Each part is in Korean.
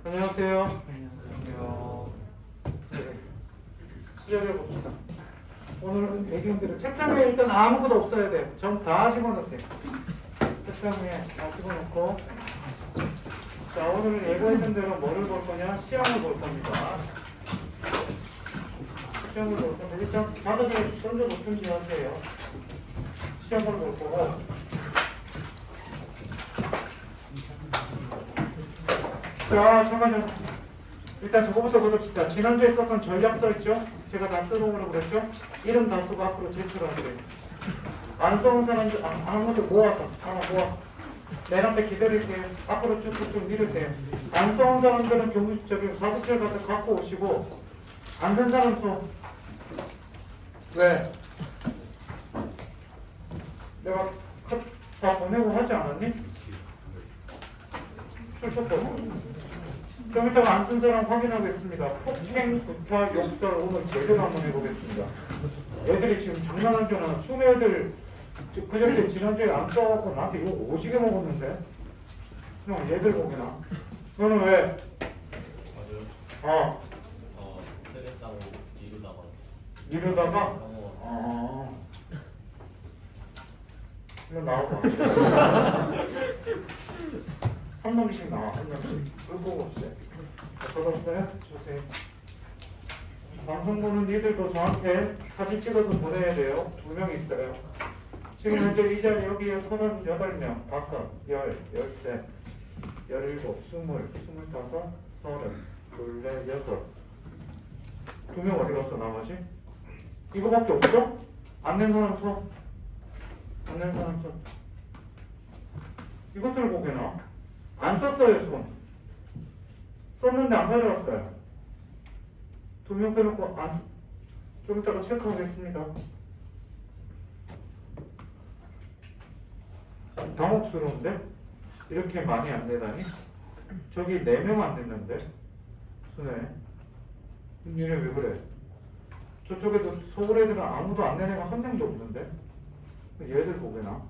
안녕하세요. 안녕하세요. 네. 시작해 봅시다. 오늘은 배경대로 책상 위에 일단 아무것도 없어야 돼. 전 다 집어넣으세요. 책상 위에 다 집어넣고. 자, 오늘 예고했던 대로 뭐를 볼 거냐? 시험을 볼 겁니다. 시험을 볼 건데 일단 바닥에 던져놓든지 하세요. 시험을 볼 거고. 자, 잠깐만요. 일단 저거부터 보읍시다. 지난주에 썼던 전략서 있죠? 제가 다 쓰고 오라고 그랬죠? 이름 다 쓰고 앞으로 제출하세요. 안 써온 사람들 아무도 모아서 하나 모아. 내한테 기다릴게요. 앞으로 쭉쭉쭉 밀으세요. 안 써온 사람들은 저기 사무실 가서 갖고 오시고 안 쓴 사람 써. 왜? 내가 다 보내고 하지 않았니? 출석도. 좀 이따가 안 쓴 사람 확인하겠습니다. 폭행, 구타, 욕설 오늘 제대로 한번 해보겠습니다. 애들이 지금 장난한 줄 아나 수미 애들 그저께 지난주에 안 써갖고 나한테 욕 오시게 먹었는데 형 얘들 보기나 너는 왜? 맞아요. 어 세겠다고 미루다가. 이러다가 이거 나와봐. 한 명씩 나와, 한 명씩. 끌고 오세요. 받았어요? 주세요. 방송 보는 니들도 저한테 사진 찍어서 보내야 돼요. 2명 있어요. 지금 현재 이 자리 여기에 38명, 5, 10, 13, 17, 20, 25, 30, 24, 6. 2명 어디 갔어 나머지? 이거밖에 없어? 안 낸 사람 서? 안 낸 사람 서? 이것들 보게나? 안 썼어요 손. 썼는데 안 가져왔어요. 2명 빼놓고 좀 이따가 체크하겠습니다. 당혹스러운데? 이렇게 많이 안 내다니? 저기 4명 안 냈는데? 순해. 니네 왜 그래? 저쪽에도 서울 애들은 아무도 안 낸 애가 한 명도 없는데? 얘들 보게나?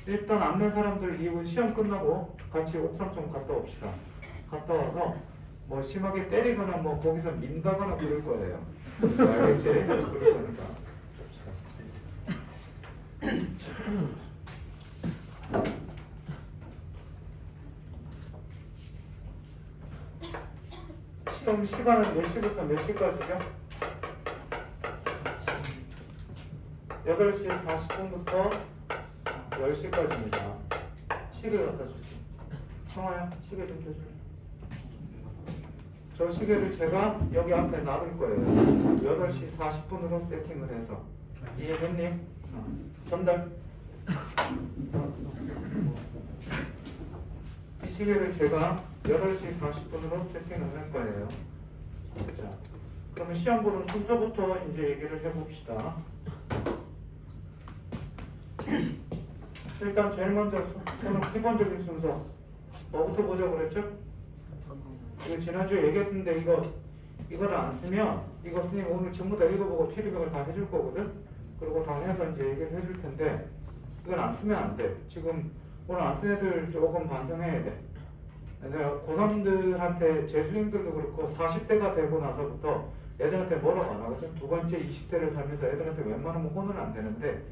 일단 안 낸 사람들 이후 시험 끝나고 같이 옥상 좀 갔다 옵시다. 갔다 와서 뭐 심하게 때리거나 뭐 거기서 민다거나 그럴 거예요. 알겠지? 그럴 거니까. 시험 시간은 몇 시부터 몇 시까지죠? 8시 40분부터 10시까지입니다. 시계 갖다 주세요. 성아야, 시계 좀 줘줄래? 저 시계를 제가 여기 앞에 놔둘 거예요. 8시 40분으로 세팅을 해서. 이해됐니? 전달. 이 시계를 제가 8시 40분으로 세팅을 할 거예요. 자, 그러면 시험 보는 순서부터 이제 얘기를 해봅시다. 일단 제일 먼저 저는 기본적인 순서 뭐부터 보자고 그랬죠? 이거 지난주에 얘기했는데 이거를 안 쓰면 이거 선생님 오늘 전부 다 읽어보고 피드백을 다 해줄 거거든? 그리고 다 해서 이제 얘기를 해줄 텐데 이건 안 쓰면 안 돼. 지금 오늘 안 쓴 애들 조금 반성해야 돼. 내가 고3들한테 재수생들도 그렇고 40대가 되고 나서부터 애들한테 뭐라고 안 하거든? 두 번째 20대를 살면서 애들한테 웬만하면 혼은 안 되는데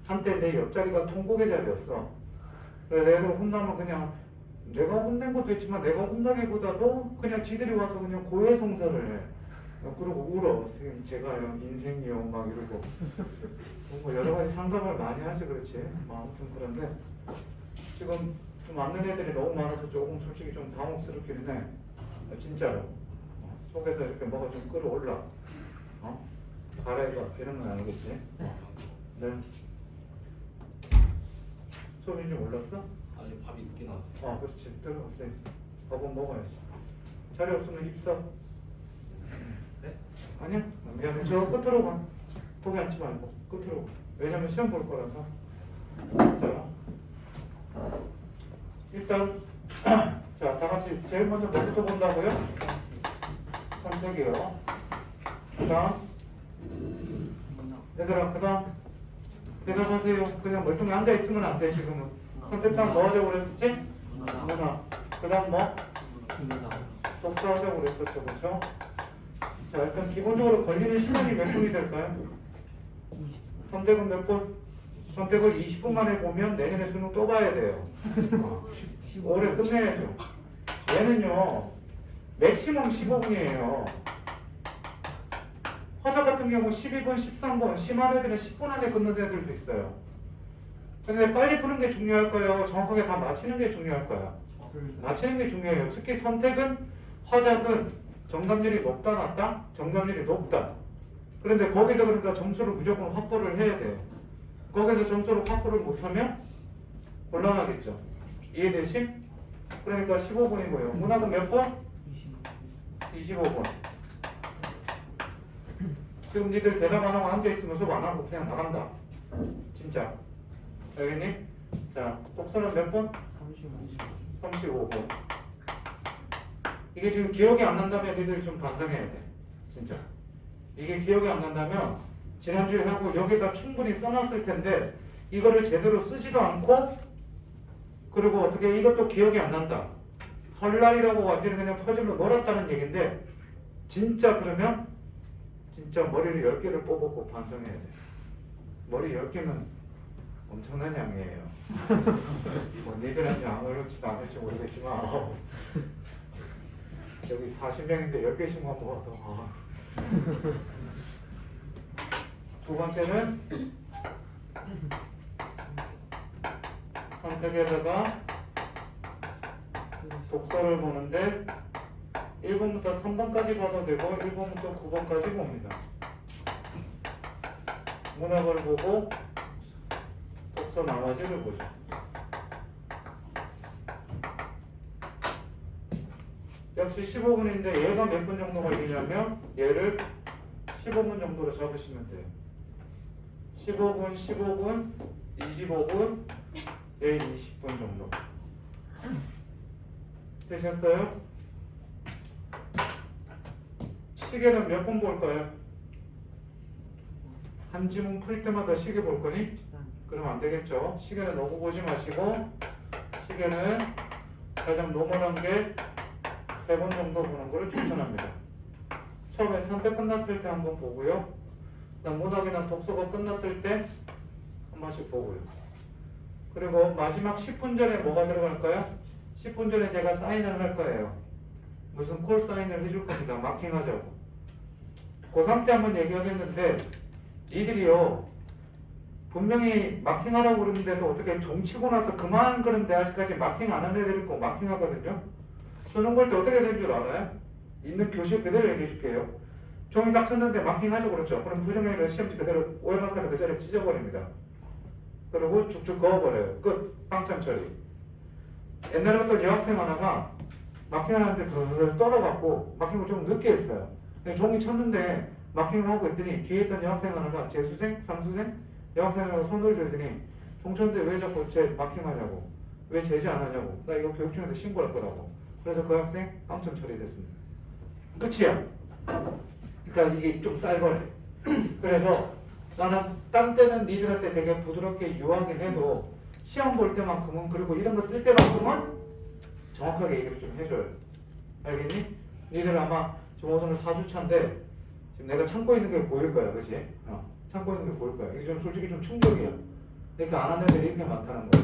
한때 내 옆자리가 통곡의 자리였어. 그래서 애들 혼나면 그냥 내가 혼낸 것도 있지만 내가 혼나기보다도 그냥 지들이 와서 그냥 고해성사를 해. 그러고 울어. 선생님 제가요 인생이요 막 이러고 뭐 여러 가지 상담을 많이 하지 그렇지. 뭐 아무튼 그런데 지금 좀 맞는 애들이 너무 많아서 조금 솔직히 좀 당혹스럽기는 해. 진짜로. 속에서 이렇게 뭐가 좀 끌어올라. 가라이가 이런 건 아니겠지. 네. 소민이 좀 올랐어? 아니 밥이 늦게 나왔어요. 그렇지. 들어갔어요. 밥은 먹어야지. 자리 없으면 입사. 네? 아니야? 미안해. 저 끝으로 가. 거기 앉지 말고 끝으로 가. 왜냐면 시험 볼 거라서. 자, 일단 자, 다 같이 제일 먼저 뭐부터 본다고요? 선택이요. 그 다음 얘들아 그 다음 대답하세요. 그냥 멀쩡히 앉아있으면 안 돼 지금은. 선택장 뭐 하자고 그랬었지? 문화. 그 다음 뭐? 독서하자고 그랬었죠, 그렇죠? 자, 일단 기본적으로 걸리는 시간이 몇 분이 될까요? 선택은 몇 분? 선택을 20분 만에 보면 내년에 수능 또 봐야 돼요. 올해 끝내야죠. 얘는요, 맥시멈 15분이에요. 화자 같은 경우 12분, 13분, 심한 애들은 10분 안에 끝내는 애들도 있어요. 근데 빨리 푸는 게 중요할까요? 정확하게 다 맞히는 게 중요할까요? 맞히는 게 중요해요. 특히 선택은, 화작은 정답률이 높다, 낮다? 정답률이 높다. 그런데 거기서 그러니까 점수를 무조건 확보를 해야 돼요. 거기서 점수를 확보를 못하면 곤란하겠죠. 이해되시? 그러니까 15분이고요. 문학은 몇 번? 25분. 지금 니들 대답 안 하고 앉아있으면 수업 안 하고 그냥 나간다. 진짜. 알겠니? 자, 독서는 몇 번? 35분. 이게 지금 기억이 안 난다면 니들 좀 반성해야 돼. 진짜. 이게 기억이 안 난다면 지난주에 하고 여기다 충분히 써놨을 텐데 이거를 제대로 쓰지도 않고 그리고 어떻게 이것도 기억이 안 난다. 설날이라고 완전히 그냥 퍼즐로 놀았다는 얘기인데 진짜 그러면 진짜 머리를 10개를 뽑고 반성해야 돼. 머리 10개면 엄청난 양이에요. 뭐 니들한테 아무렇지도 않을지 모르겠지만 여기 40명인데 10개씩만 먹어도 두 번째는 선택에다가 독서를 보는데 1번부터 3번까지 봐도 되고 1번부터 9번까지 봅니다. 문학을 보고 독서 나머지를 보죠. 역시 15분인데 얘가 몇 분 정도 걸리냐면 얘를 15분 정도로 잡으시면 돼요. 15분, 15분, 25분, 얘 20분 정도. 되셨어요? 시계는 몇 번 볼까요? 한 지문 풀 때마다 시계 볼 거니? 그러면 안 되겠죠. 시계는 너무 보지 마시고 시계는 가장 노멀한 게 3번 정도 보는 것을 추천합니다. 처음에 선택 끝났을 때 한번 보고요. 그다음 문학이나 독서가 끝났을 때 한 번씩 보고요. 그리고 마지막 10분 전에 뭐가 들어갈까요? 10분 전에 제가 사인을 할 거예요. 무슨 콜 사인을 해줄 겁니다. 마킹하자고. 고3 때 한번 얘기하겠는데 이들이요 분명히 마킹하라고 그러는데도 어떻게 종치고 나서 그만 그런데 아직까지 마킹 안 하는 애들 있고 마킹하거든요. 수능 볼 때 어떻게 된 줄 알아요? 있는 교시 그대로 얘기해 줄게요. 종이 딱 쳤는데 마킹하죠 그렇죠? 그럼 부정행위를 시험지 그대로 오해마카를 그 자리에 찢어버립니다. 그리고 쭉쭉 그어버려요. 끝. 빵점 처리. 옛날에 어떤 여학생 하나가 마킹하는데 덜 떨어갖고 마킹을 좀 늦게 했어요. 근데 종이 쳤는데 마킹을 하고 있더니 뒤에 있던 여학생 하나가 재수생? 삼수생? 여학생하고 손을 들더니 종 쳤는데 왜 자꾸 제 마킹하냐고 왜 제지 안 하냐고 나 이거 교육청에서 신고할 거라고. 그래서 그 학생 빵점 처리됐습니다. 끝이야. 그러니까 이게 좀 쌀거래. 그래서 나는 딴 때는 니들한테 되게 부드럽게 유하긴 해도 시험 볼 때만큼은 그리고 이런 거 쓸 때만큼은 정확하게 얘기를 좀 해줘요. 알겠니? 니들 아마 지금 오늘 4주차인데 지금 내가 참고 있는 게 보일 거야. 그치? 참고 있는 게 보일 거야. 이게 좀 솔직히 좀 충격이야. 그러니까 안 하는 애들이 이렇게 많다는 거야.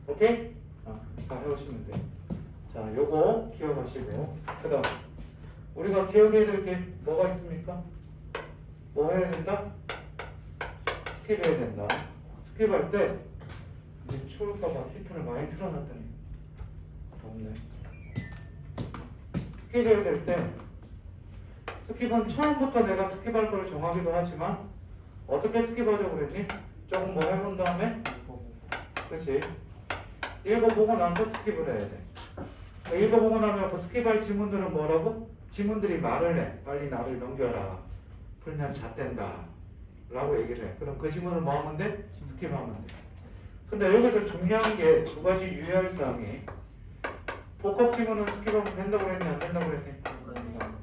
오케이? 다 해오시면 돼요. 자, 요거 기억하시고 그 다음 우리가 기억해야 될 게 뭐가 있습니까? 뭐 해야 된다? 스킵해야 된다. 스킵할 때 이제 추울까봐 히터를 많이 틀어놨더니 덥네. 스킵해야 될 때 스킵은 처음부터 내가 스킵할 걸 정하기도 하지만 어떻게 스킵하자고 그랬니? 조금 뭐 해본 다음에 그렇지? 읽어보고 나서 스킵을 해야 돼. 읽어보고 나면 그 스킵할 지문들은 뭐라고? 지문들이 말을 해. 빨리 나를 넘겨라. 풀면 잣된다. 라고 얘기를 해. 그럼 그 지문을 뭐 하면 돼? 스킵하면 돼. 근데 여기서 중요한 게 두 가지 유의할 사항이 복합 지문은 스킵하면 된다고 그랬니? 안 된다고 그랬니?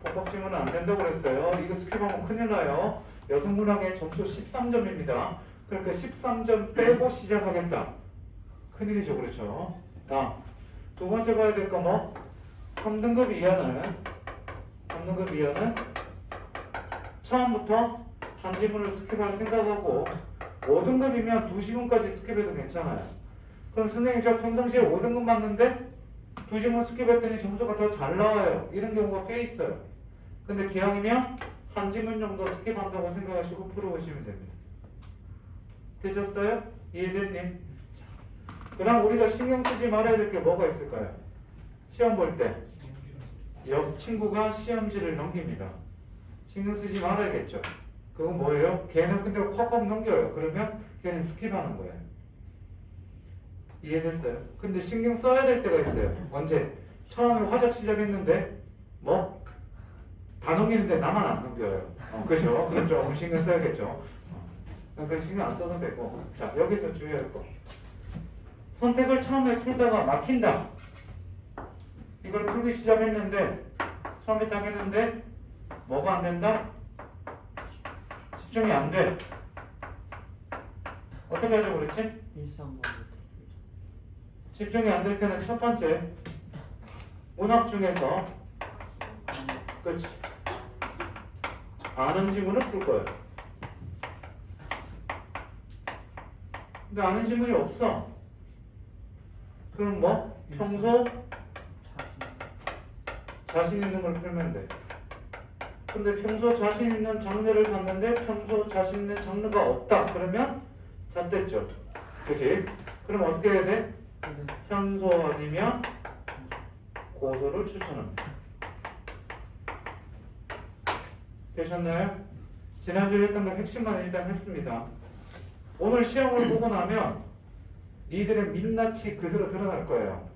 복합 지문은 안 된다고 그랬어요. 이거 스킵하면 큰일 나요. 여성문학의 점수 13점입니다. 그러니까 13점 빼고 시작하겠다. 큰일이죠. 그렇죠? 다음. 두 번째 봐야 될 거 뭐? 3등급 이하는 처음부터 한 지문을 스킵할 생각하고 5등급이면 2지문까지 스킵해도 괜찮아요. 그럼 선생님 저 평상시에 5등급 맞는데 2지문 스킵했더니 점수가 더 잘 나와요. 이런 경우가 꽤 있어요. 근데 기왕이면 한 지문 정도 스킵한다고 생각하시고 풀어보시면 됩니다. 되셨어요? 이해됐니? 그 다음 우리가 신경 쓰지 말아야 될 게 뭐가 있을까요? 시험 볼 때 옆 친구가 시험지를 넘깁니다. 신경 쓰지 말아야겠죠. 그건 뭐예요? 걔는 근데 콱콱 넘겨요. 그러면 걔는 스킵하는 거예요. 이해됐어요? 근데 신경 써야 될 때가 있어요. 언제? 처음에 화작 시작했는데 뭐? 다 넘기는데 나만 안 넘겨요. 그죠? 그럼 조금 신경 써야겠죠. 그러니까 신경 안 써도 되고. 자, 여기서 주의할 거. 선택을 처음에 풀다가 막힌다. 이걸 풀기 시작했는데 처음에 딱 했는데 뭐가 안 된다? 집중이 안 돼. 어떻게 하죠 그랬지? 집중이 안 될 때는 첫 번째 문학 중에서 그렇지 아는 지문을 풀 거예요. 근데 아는 지문이 없어. 그럼 뭐? 평소 자신 있는 걸 풀면 돼. 근데 평소 자신 있는 장르를 봤는데 평소 자신 있는 장르가 없다. 그러면 잣됐죠. 그치? 그럼 어떻게 해야 돼? 현소 아니면 고소를 추천합니다. 되셨나요? 지난주에 했던 거 핵심만 일단 했습니다. 오늘 시험을 보고 나면 니들의 민낯이 그대로 드러날 거예요.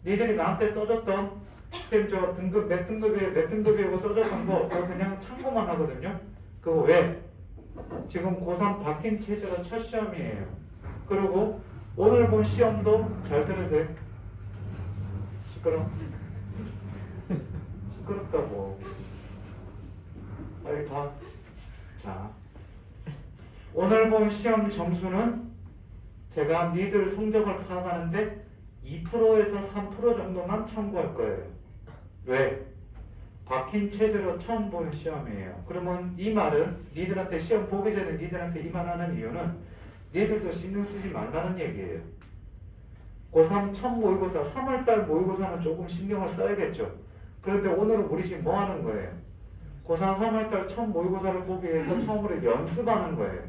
니들이 나한테 써줬던 쌤 저 등급 몇 등급이고 써줬던 거 그거 그냥 참고만 하거든요. 그거 왜? 지금 고3 바뀐 체제로 첫 시험이에요. 그리고 오늘 본 시험도 잘 들으세요. 시끄럽다고. 빨리 봐. 자, 오늘 본 시험 점수는 제가 니들 성적을 파악하는데 2%에서 3% 정도만 참고할 거예요. 왜? 박힌 체제로 처음 보는 시험이에요. 그러면 이 말은 니들한테 시험 보기 전에 니들한테 이 말 하는 이유는 니들도 신경 쓰지 말라는 얘기예요. 고3 첫 모의고사 3월달 모의고사는 조금 신경을 써야겠죠. 그런데 오늘은 우리 지금 뭐 하는 거예요? 고3 3월달 첫 모의고사를 보기 위해서 처음으로 연습하는 거예요.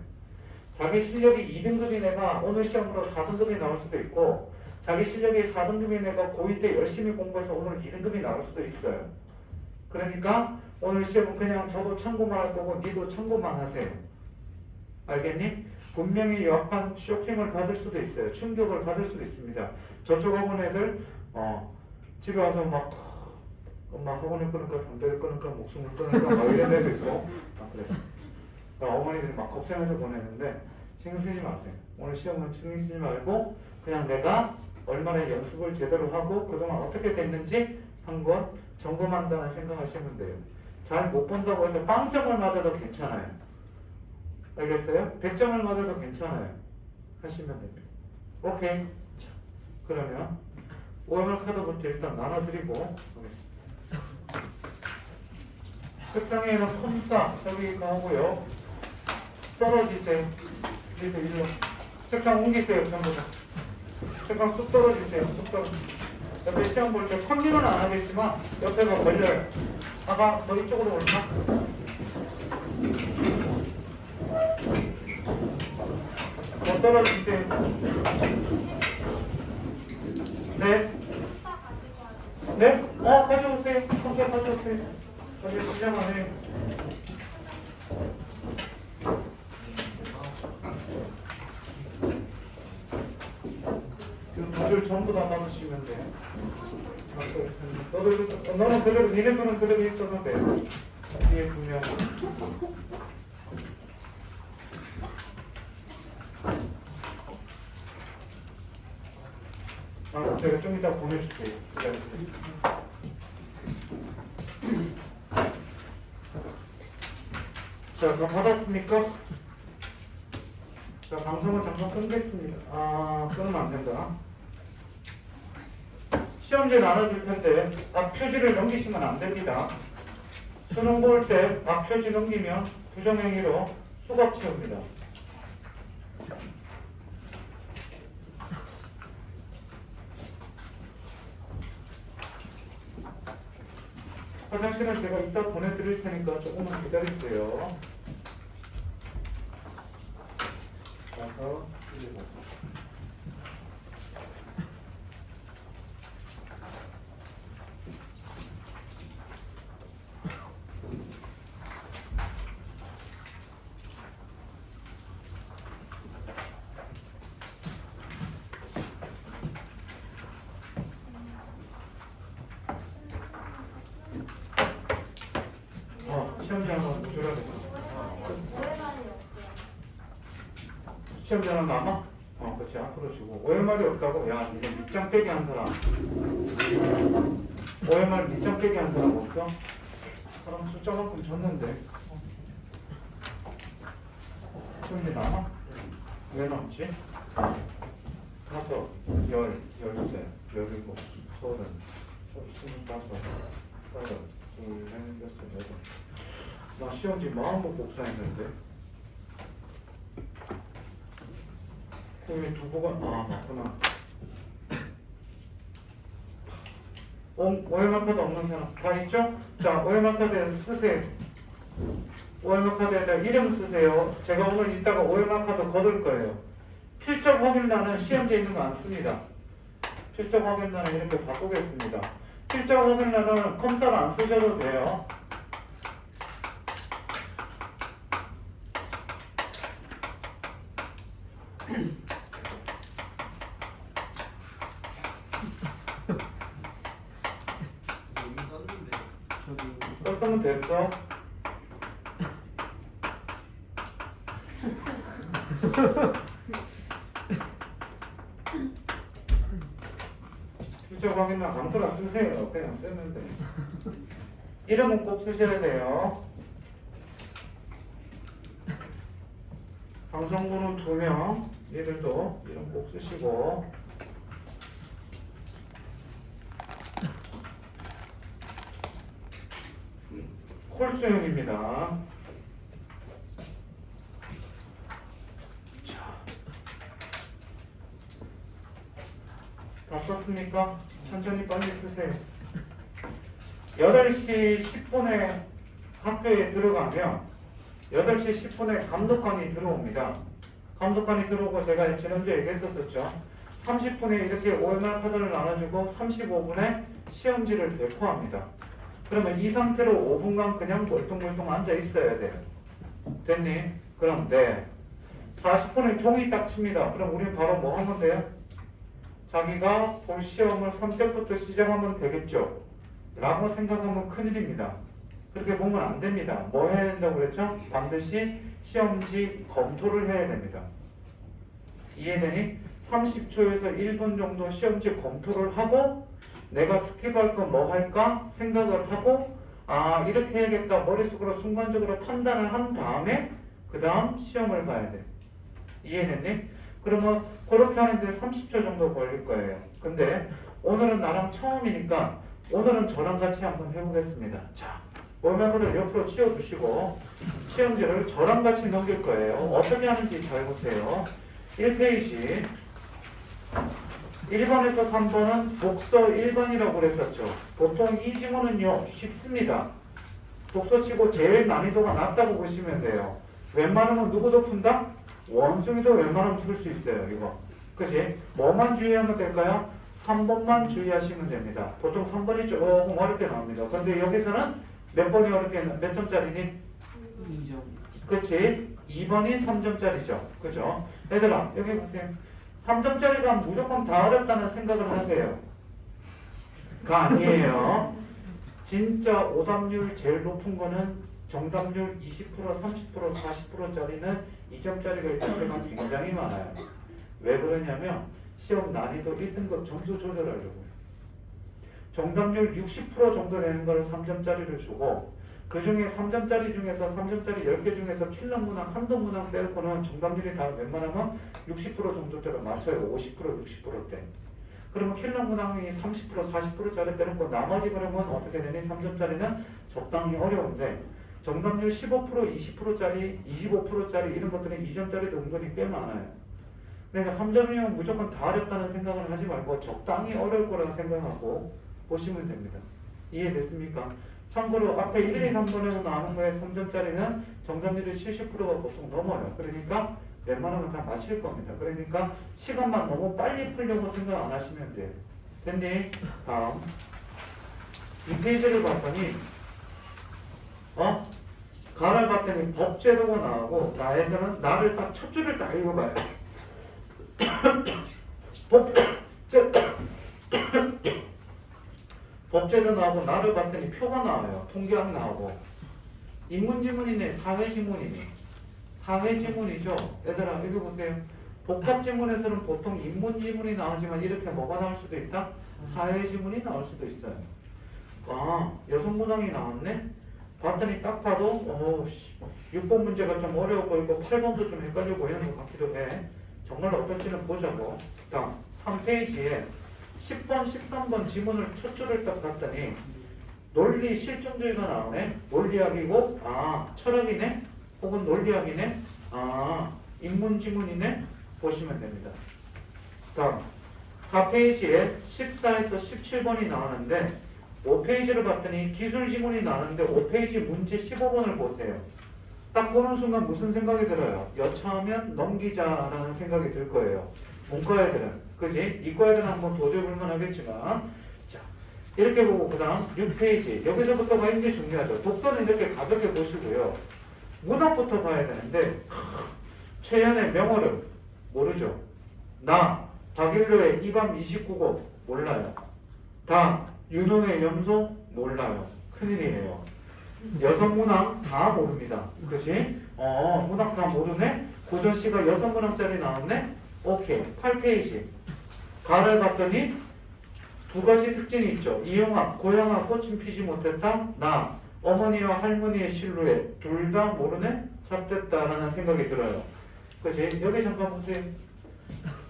자기 실력이 2등급인 애가 오늘 시험으로 4등급이 나올 수도 있고 자기 실력이 4등급인 애가 고2 때 열심히 공부해서 오늘 2등급이 나올 수도 있어요. 그러니까 오늘 시험은 그냥 저도 참고만 할 거고 니도 참고만 하세요. 알겠니? 분명히 약간 쇼킹을 받을 수도 있어요. 충격을 받을 수도 있습니다. 저쪽 학원 애들 집에 와서 막 엄마 학원을 끊을까 담배를 끊을까 목숨을 끊을까 막 이런 애도 있고 그랬어. 어머니들이 막 걱정해서 보내는데 신경 쓰지 마세요. 오늘 시험은 신경 쓰지 말고 그냥 내가 얼마나 연습을 제대로 하고 그동안 어떻게 됐는지 한번 점검한다는 생각하시면 돼요. 잘 못 본다고 해서 빵점을 맞아도 괜찮아요. 알겠어요? 100점을 맞아도 괜찮아요. 하시면 됩니다. 오케이. 자, 그러면 OMR 카드부터 일단 나눠드리고 보겠습니다. 책상에는 컴사 여기 나오고요. 떨어지세요. 일로 책상 옮기세요. 전부 다. 책상 쑥 떨어지세요. 쑥 떨어지세요. 옆에 시험 볼 때 컨닝은 안 하겠지만 옆에가 걸려요. 아까 너 이쪽으로 올까? 더 떨어지세요. 네. 네? 가져오세요. 함께 가져오세요. 어디 시장 안에. 줄 전부 다 받으시면 돼요. 너는 그대로, 니네 거는 그대로 있어도 돼. 뒤에 분명. 제가 좀 이따 보내줄게요. 기다리세요. 자, 그럼 받았습니까? 자, 방송을 잠깐 끊겠습니다. 끊으면 안 된다. 시험지 나눠줄 텐데 앞표지를 넘기시면 안 됩니다. 수능 볼 때 앞표지 넘기면 부정행위로 수갑 채웁니다. 화장실은 제가 이따 보내드릴 테니까 조금만 기다리세요. 가서 시험지 한번 보셔야 돼요. 시험지 하나 남아? 그렇지. 앞으로 주고. OMR이 없다고? 야, 이제 밑장 빼기 한 사람. OMR 밑장 빼기 한 사람 없어? 사람 숫자만큼 줬는데. 시험지 남아? 왜 남지? 5, 10, 13, 17, 30, 25, 8, 2, 6, 8. 나 시험지 마음먹고 복사했는데 거기 두부가 맞구나. OMR 카드 없는 사람 다 있죠? 자, OMR 카드 쓰세요. OMR 카드에다 이름 쓰세요. 제가 오늘 이따가 OMR 카드 거둘 거예요. 필적 확인란은 시험지에 있는 거 안 씁니다. 필적 확인란은 이렇게 바꾸겠습니다. 필적 확인란은 컴사를 안 쓰셔도 돼요. 썼으면 됐어. 필적 확인란 아무거나 쓰세요. 그냥 쓰면 돼. 이름은 꼭 쓰셔야 돼요. 방송부는 2명, 얘들도 이름 꼭 쓰시고. 콜수형입니다. 자, 다 썼습니까? 천천히 빨리 쓰세요. 8시 10분에 학교에 들어가면 8시 10분에 감독관이 들어옵니다. 감독관이 들어오고 제가 지난주에 얘기했었죠. 30분에 이렇게 OMR 카드를 나눠주고 35분에 시험지를 배포합니다. 그러면 이 상태로 5분간 그냥 멀뚱멀뚱 앉아 있어야 돼요. 됐니? 그럼 네. 40분에 종이 딱 칩니다. 그럼 우리 바로 뭐 하면 돼요? 자기가 볼 시험을 선택부터 시작하면 되겠죠. 라고 생각하면 큰일입니다. 그렇게 보면 안 됩니다. 뭐 해야 된다고 그랬죠? 반드시 시험지 검토를 해야 됩니다. 이해되니? 30초에서 1분 정도 시험지 검토를 하고 내가 스킵할 건 뭐 할까 생각을 하고 이렇게 해야겠다 머릿속으로 순간적으로 판단을 한 다음에 그 다음 시험을 봐야 돼. 이해됐니? 그러면 그렇게 하는데 30초 정도 걸릴 거예요. 근데 오늘은 나랑 처음이니까 오늘은 저랑 같이 한번 해보겠습니다. 자, 월말카드를 옆으로 치워주시고 시험지를 저랑 같이 넘길 거예요. 어떻게 하는지 잘 보세요. 1페이지 1번에서 3번은 독서 1번이라고 그랬었죠. 보통 이 지문은요 쉽습니다. 독서치고 제일 난이도가 낮다고 보시면 돼요. 웬만하면 누구도 푼다? 원숭이도 웬만하면 풀 수 있어요. 이거 그치? 뭐만 주의하면 될까요? 3번만 주의하시면 됩니다. 보통 3번이 조금 어렵게 나옵니다. 근데 여기서는 몇 번이 어렵게 몇 점짜리니? 2점. 그치? 2번이 3점짜리죠. 그죠? 얘들아 여기 보세요. 3점짜리가 무조건 다 어렵다는 생각을 하세요. 가 아니에요. 진짜 오답률 제일 높은 거는 정답률 20%, 30%, 40%짜리는 2점짜리가 있을 때가 굉장히 많아요. 왜 그러냐면 시험 난이도 1등급 점수 조절하려고요. 정답률 60% 정도 되는 걸 3점짜리를 주고 그 중에 3점짜리 중에서 3점짜리 10개 중에서 킬러 문항, 한도 문항 빼고는 정답률이 다 웬만하면 60% 정도대로 맞춰요. 50%, 60%대. 그러면 킬러 문항이 30% 40%짜리 때는 나머지 그러면 어떻게 되니? 3점짜리는 적당히 어려운데 정답률 15% 20%짜리 25%짜리 이런 것들은 2점짜리도 은근히 꽤 많아요. 그러니까 3점이면 무조건 다 어렵다는 생각을 하지 말고 적당히 어려울 거라고 생각하고 보시면 됩니다. 이해됐습니까? 참고로 앞에 1, 2, 3번에서 나오는 거에 3점짜리는 정답률이 70%가 보통 넘어요. 그러니까 웬만하면 다 맞힐 겁니다. 그러니까 시간만 너무 빨리 풀려고 생각 안 하시면 돼요. 됐니? 다음 이 페이지를 봤더니 가를 봤더니 법제도가 나오고 나에서는 나를 딱 첫 줄을 딱 읽어봐요. 법제도 나오고 나를 봤더니 표가 나와요. 통계학 나오고 인문지문이네 사회지문이네. 사회지문이죠. 얘들아 읽어보세요. 복합지문에서는 보통 인문지문이 나오지만 이렇게 뭐가 나올 수도 있다? 사회지문이 나올 수도 있어요. 아 여성문항이 나왔네? 봤더니 딱 봐도 6번 문제가 좀 어려워 보이고 8번도 좀 헷갈려 보이는 것 같기도 해. 정말 어떨지는 보자고. 다음 3페이지에 10번, 13번 지문을 첫 줄을 딱 봤더니 논리 실증주의가 나오네. 논리학이고 철학이네. 혹은 논리학이네. 인문지문이네. 보시면 됩니다. 다음 4페이지에 14에서 17번이 나오는데 5페이지를 봤더니 기술지문이 나오는데 5페이지 문제 15번을 보세요. 딱 보는 순간 무슨 생각이 들어요? 여차하면 넘기자라는 생각이 들 거예요. 문과 애들은. 그지? 이과 애들은 한번 도전해볼만 하겠지만 자 이렇게 보고 그 다음 6페이지 여기서부터가 이제 중요하죠. 독서는 이렇게 가볍게 보시고요. 문학부터 봐야 되는데 최연의 명어를 모르죠. 나 박일로의 이밤 29곡 몰라요. 다 윤홍의 염소 몰라요. 큰일이에요. 여성문학 다 모릅니다. 그치? 문학 다 모르네? 고전시가 여성문학짜리 나왔네? 오케이. 8페이지. 가를 봤더니 두 가지 특징이 있죠. 이영학, 고향학, 꽃은 피지 못했다. 나, 어머니와 할머니의 실루엣 둘 다 모르네? 잡됐다라는 생각이 들어요. 그치? 여기 잠깐 보세요.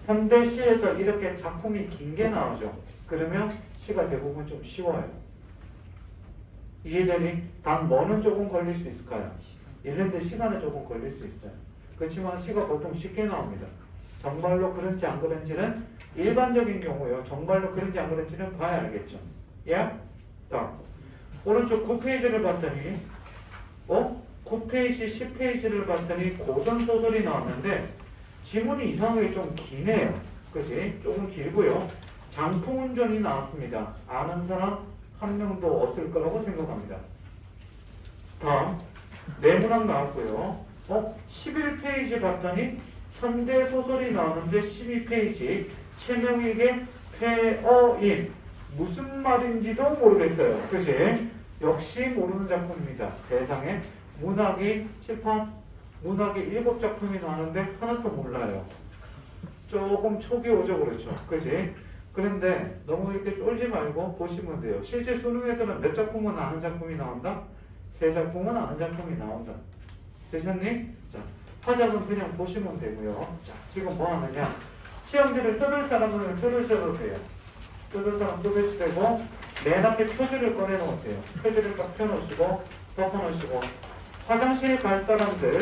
현대시에서 이렇게 작품이 긴 게 나오죠. 그러면 시가 대부분 좀 쉬워요. 이해되니? 단 뭐는 조금 걸릴 수 있을까요? 이런데 시간은 조금 걸릴 수 있어요. 그렇지만 시가 보통 쉽게 나옵니다. 정말로 그런지 안 그런지는 일반적인 경우요. 정말로 그런지 안 그런지는 봐야 알겠죠. 예? 다음 오른쪽 9페이지를 봤더니 9페이지 10페이지를 봤더니 고전소설이 나왔는데 지문이 이상하게 좀 기네요. 그치? 조금 길고요. 장풍운전이 나왔습니다. 아는 사람 한 명도 없을 거라고 생각합니다. 다음 내문학 나왔고요. 11페이지 봤더니 현대소설이 나오는데 12페이지 최명익의 폐어인 무슨 말인지도 모르겠어요. 그치? 역시 모르는 작품입니다. 세상에 문학이 칠판 문학이 7작품이 나오는데 하나도 몰라요. 조금 촉이 오죠. 그렇죠? 그치? 그런데 너무 이렇게 쫄지 말고 보시면 돼요. 실제 수능에서는 몇 작품은 아는 작품이 나온다? 3작품은 아는 작품이 나온다. 되셨니? 자, 화작은 그냥 보시면 되고요. 자, 지금 뭐 하느냐? 시험지를 뜯을 사람은 뜯으셔도 돼요. 뜯을 사람 뜯으셔도 되고 맨 앞에 표지를 꺼내놓으세요. 표지를 딱 펴놓으시고 덮어놓으시고 화장실 갈 사람들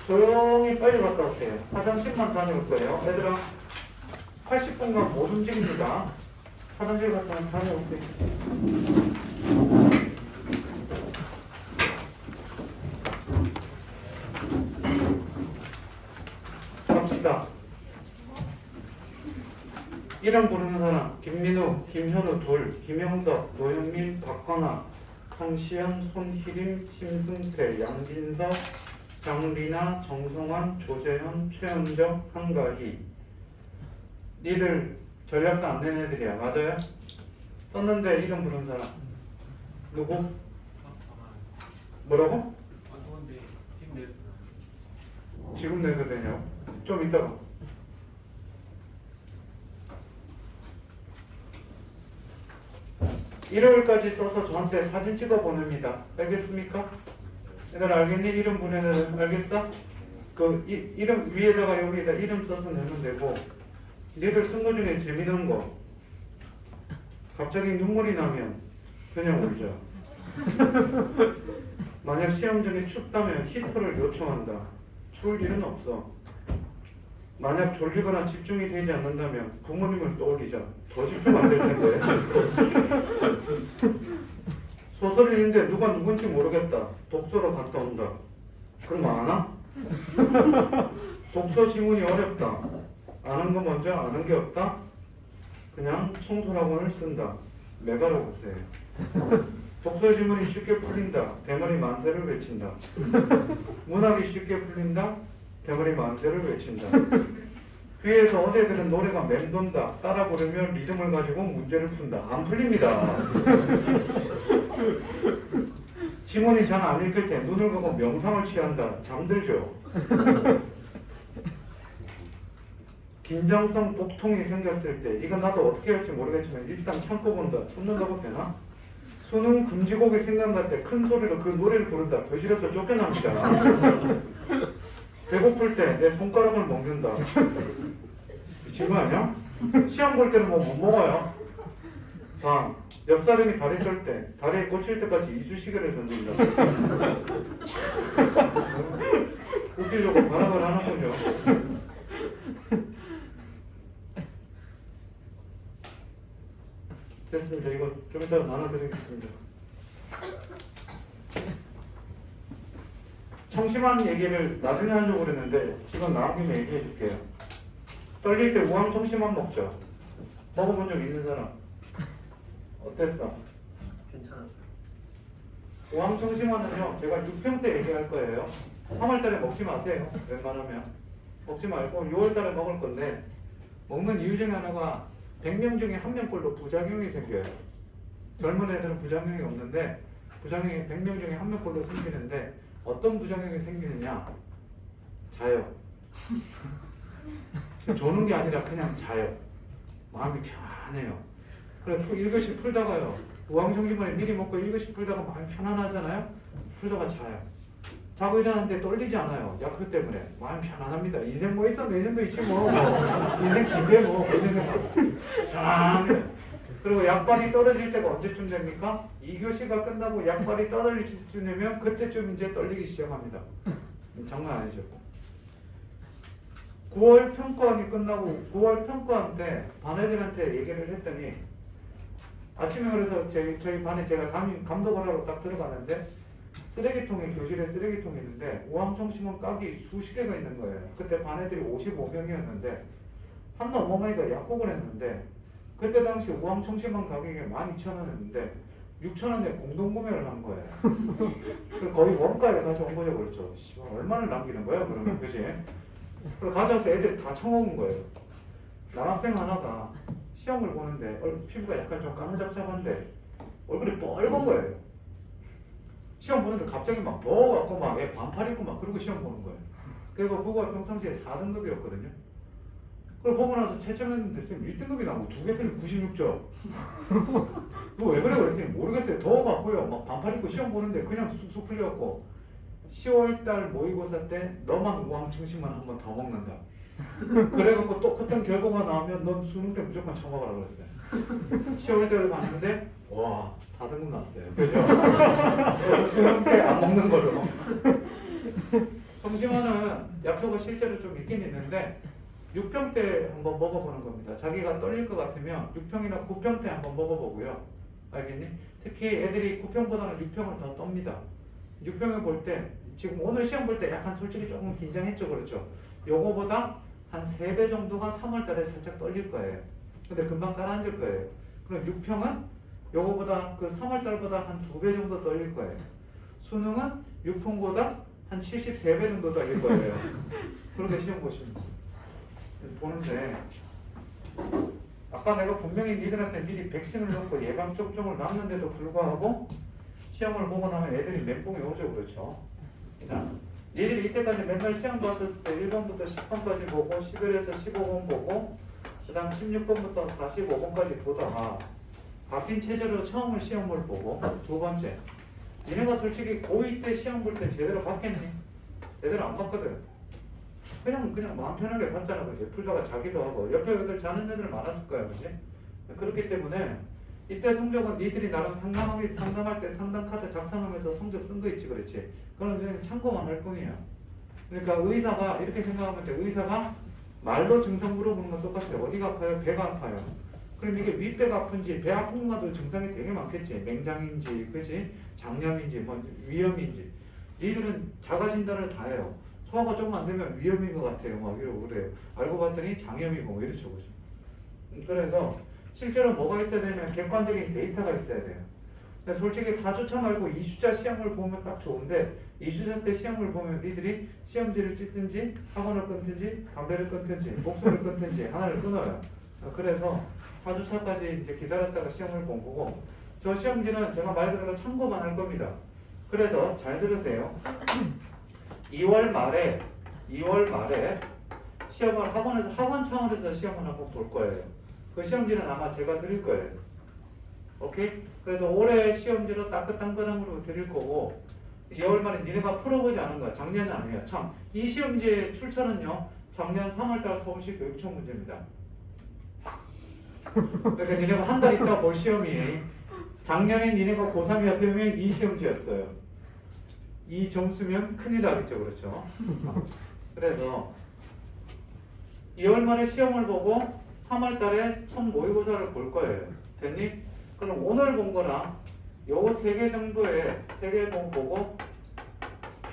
조용히 빨리 갔다 오세요. 화장실만 다녀올 거예요. 얘들아 80분간 못 움직입니다. 화장실 갔다 다녀오세요. 갑시다. 이름 부르는 사람 김민우, 김현우 둘, 김영석, 노영민, 박건아, 성시현, 손희림, 심승태, 양진석, 장리나, 정성환, 조재현, 최은정, 한가희. 니들 전략서 안 낸 애들이야. 맞아요? 썼는데 이름 부르는 사람 누구? 뭐라고? 지금 내도 되냐고? 좀 이따가. 일요일까지 써서 저한테 사진 찍어 보냅니다. 알겠습니까? 얘들 알겠니? 이름 보내는 알겠어? 이름 위에다가 여기에다 이름 써서 내면 되고 니들 쓴 거 중에 재밌는 거 갑자기 눈물이 나면 그냥 울죠. 만약 시험 전이 춥다면 히터를 요청한다. 추울 일은 없어. 만약 졸리거나 집중이 되지 않는다면 부모님을 떠올리자. 더 집중 안 될 텐데. 소설인데 누가 누군지 모르겠다. 독서로 갔다 온다. 그런 거 아나? 독서 지문이 어렵다. 아는 거 먼저 아는 게 없다. 그냥 청소학원을 쓴다. 메가로 보세요. 독서 지문이 쉽게 풀린다. 대머리 만세를 외친다. 문학이 쉽게 풀린다. 대머리 만세를 외친다. 뒤에서 어제들은 노래가 맴돈다. 따라 부르며 리듬을 가지고 문제를 푼다. 안 풀립니다. 지문이 잘 안 읽힐 때 눈을 감고 명상을 취한다. 잠들죠. 긴장성 복통이 생겼을 때 이건 나도 어떻게 할지 모르겠지만 일단 참고 본다. 참는다고 되나? 수능 금지곡이 생각날 때 큰 소리로 그 노래를 부른다. 교실에서 쫓겨납니다. 배고플 때 내 손가락을 먹는다. 미친 거 아니야? 시험 볼 때는 뭐 못 먹어요. 다음, 옆 사람이 다리 쩔 때 다리에 꽂힐 때까지 이쑤시개를 던진다. 웃기려고 발악을 하는군요. 됐습니다. 이거 좀 이따 나눠드리겠습니다. 청심환 얘기를 나중에 하려고 그랬는데 지금 나온 김에 얘기해 줄게요. 떨릴 때 우황 청심환 먹죠. 먹어본 적 있는 사람? 어땠어? 괜찮았어요. 우황 청심환은요, 제가 6평 때 얘기할 거예요. 3월달에 먹지 마세요. 웬만하면 먹지 말고 6월달에 먹을 건데, 먹는 이유 중에 하나가 100명 중에 1명꼴로 부작용이 생겨요. 젊은 애들은 부작용이 없는데 부작용이 100명 중에 1명꼴로 생기는데, 어떤 부작용이 생기느냐? 자요. 조는 게 아니라 그냥 자요. 마음이 편해요. 그래서 1교시 풀다가요, 우황청심환을 미리 먹고 1교시 풀다가 마음이 편안하잖아요. 풀다가 자요. 자고 일어났는데 떨리지 않아요. 약효 때문에 마음이 편안합니다. 인생 뭐 있어? 내년도 있지 뭐. 인생 긴데 뭐. 편안합니다. 그리고 약발이 떨어질 때가 언제쯤 됩니까? 2교시가 끝나고 약발이 떨어질 쯤 되면 그때쯤 이제 떨리기 시작합니다. 장난 아니죠. 9월 평가원이 끝나고 9월 평가원 때 반 애들한테 얘기를 했더니, 아침에 그래서 저희 반에 제가 감독을 하러 딱 들어가는데 쓰레기통에, 교실에 쓰레기통이 있는데 우황청심환 깍이 수십 개가 있는 거예요. 그때 반 애들이 55명이었는데 한 어머니가 약국을 했는데, 그때 당시 우황청심환 가격이 12,000원이었는데 6,000원에 공동구매를 한 거예요. 그래서 거의 원가를 가져온 거죠. 그렇죠. 얼마를 남기는 거야 그러면, 그치? 그래서 가져와서 애들이 다 처먹은 거예요. 남학생 하나가 시험을 보는데 피부가 약간 좀 까무잡잡한데 얼굴이 빨간 거예요. 시험 보는데 갑자기 막 더워갖고 막 애 반팔 입고 막 그러고 시험 보는 거예요. 그래서 그거가 평상시에 4등급이었거든요. 그걸 보고 나서 채점했는데 쌤 1등급이 나오고 2개 틀린 96점. 너 왜 그래? 그랬더니 모르겠어요. 더워갖고요. 막 반팔 입고 시험 보는데 그냥 쑥쑥 풀려갖고 10월달 모의고사 때 너만 우황청심환 한 번 더 먹는다. 그래갖고 똑같은 결과가 나오면 넌 수능 때 무조건 처먹으라 그랬어요. 10월달에 봤는데 와 4등급 나왔어요. 그죠? 수능 때 안 먹는 걸로. 청심환은 약효가 실제로 좀 있긴 있는데 6평 때 한번 먹어보는 겁니다. 자기가 떨릴 것 같으면 6평이나 9평 때 한번 먹어보고요. 알겠니? 특히 애들이 9평보다는 6평을 더 떱니다. 6평을 볼 때, 지금 오늘 시험 볼 때 약간 솔직히 조금 긴장했죠. 그렇죠? 요거보다 한 3배 정도가 3월 달에 살짝 떨릴 거예요. 근데 금방 가라앉을 거예요. 그럼 6평은 요거보다 그 3월 달보다 한 2배 정도 떨릴 거예요. 수능은 6평보다 한 73배 정도 떨릴 거예요. 그렇게 시험 보시면 보는데, 아까 내가 분명히 니들한테 미리 백신을 넣고 예방 접종을 놨는데도 불구하고 시험을 보고 나면 애들이 멘붕이 오죠. 그렇죠? 자, 니들이 이때까지 맨날 시험 봤을 때 1번부터 10번까지 보고 11에서 15번 보고 그 다음 16번부터 45번까지 보다가 바뀐 체제로 처음을 시험을 보고, 두 번째, 니네가 솔직히 고2 때 시험 볼 때 제대로 봤겠니? 제대로 안 봤거든. 그냥 마음 편하게 봤잖아. 그지? 풀다가 자기도 하고 옆에 애들 자는 애들 많았을 거야. 그지? 그렇기 때문에 이때 성적은 니들이 나랑 상담할 때 상담 카드 작성하면서 성적 쓴 거 있지, 그렇지? 그건 그냥 참고만 할 뿐이야. 그러니까 의사가 이렇게 생각하면 돼. 의사가 말로 증상 물어보는 건 똑같아요. 어디가 아파요? 배가 아파요. 그럼 이게 윗배가 아픈지 배 아픈 것도 증상이 되게 많겠지. 맹장인지, 그지? 장염인지, 뭐 위염인지. 니들은 자가 진단을 다 해요. 소화가 조금 안 되면 위염인 것 같아요. 막 이러고 그래요. 알고 봤더니 장염이고 뭐 이렇죠, 그죠? 그래서 실제로 뭐가 있어야 되냐면 객관적인 데이터가 있어야 돼요. 근데 솔직히 4주차 말고 2주차 시험을 보면 딱 좋은데 2주차 때 시험을 보면 니들이 시험지를 찢든지 학원을 끊든지 담배를 끊든지 목소리를 끊든지 하나를 끊어요. 그래서 4주차까지 이제 기다렸다가 시험을 본 거고 저 시험지는 제가 말 그대로 참고만 할 겁니다. 그래서 잘 들으세요. 2월 말에 시험을 학원 차원에서 시험을 한번 볼 거예요. 그 시험지는 아마 제가 드릴 거예요. 오케이? 그래서 올해 시험지로 따끈따끈함으로 드릴 거고 2월 말에 니네가 풀어보지 않은 거야. 작년은 아니에요. 참, 이 시험지의 출처는요. 작년 3월달 서울시 교육청 문제입니다. 그러니까 니네가 한 달 있다 볼 시험이 작년에 니네가 고3이었다면 이 시험지였어요. 이 점수면 큰일 나겠죠. 그렇죠? 그래서 2월 말에 시험을 보고 3월 달에 첫 모의고사를 볼 거예요. 됐니? 그럼 오늘 본 거랑 요거 3개 정도의 3개 보고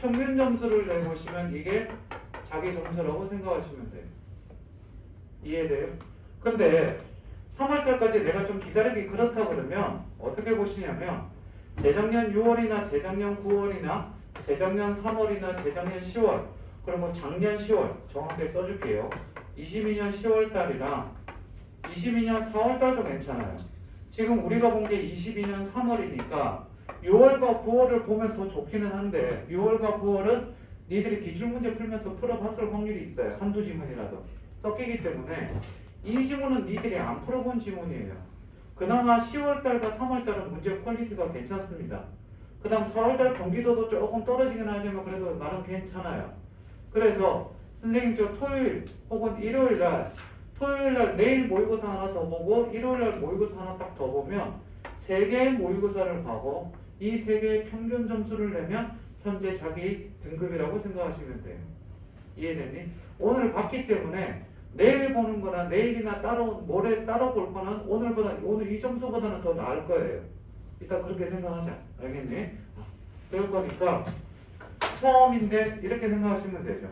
평균 점수를 내보시면 이게 자기 점수라고 생각하시면 돼요. 이해돼요? 근데 3월 달까지 내가 좀 기다리기 그렇다 그러면 어떻게 보시냐면 재작년 6월이나 재작년 9월이나 재작년 3월이나 재작년 10월 그리고 작년 10월 정확하게 써줄게요. 22년 10월 달이랑 22년 4월 달도 괜찮아요. 지금 우리가 본 게 22년 3월이니까 6월과 9월을 보면 더 좋기는 한데 6월과 9월은 니들이 기출문제 풀면서 풀어봤을 확률이 있어요. 한두 지문이라도 섞이기 때문에 이 지문은 니들이 안 풀어본 지문이에요. 그나마 10월달과 3월달은 문제 퀄리티가 괜찮습니다. 그 다음 4월달 경기도도 조금 떨어지긴 하지만 그래도 나름 괜찮아요. 그래서 선생님 저 토요일 혹은 일요일날 토요일날 내일 모의고사 하나 더 보고 일요일날 모의고사 하나 딱 더 보면 3개의 모의고사를 하고 이 3개의 평균 점수를 내면 현재 자기 등급이라고 생각하시면 돼요. 이해됐니? 오늘 봤기 때문에 내일 보는 거나 내일이나 따로 모레 따로 볼 거는 오늘 이 점수보다는 더 나을 거예요. 일단 그렇게 생각하자. 알겠니? 그럴 거니까 처음인데 이렇게 생각하시면 되죠.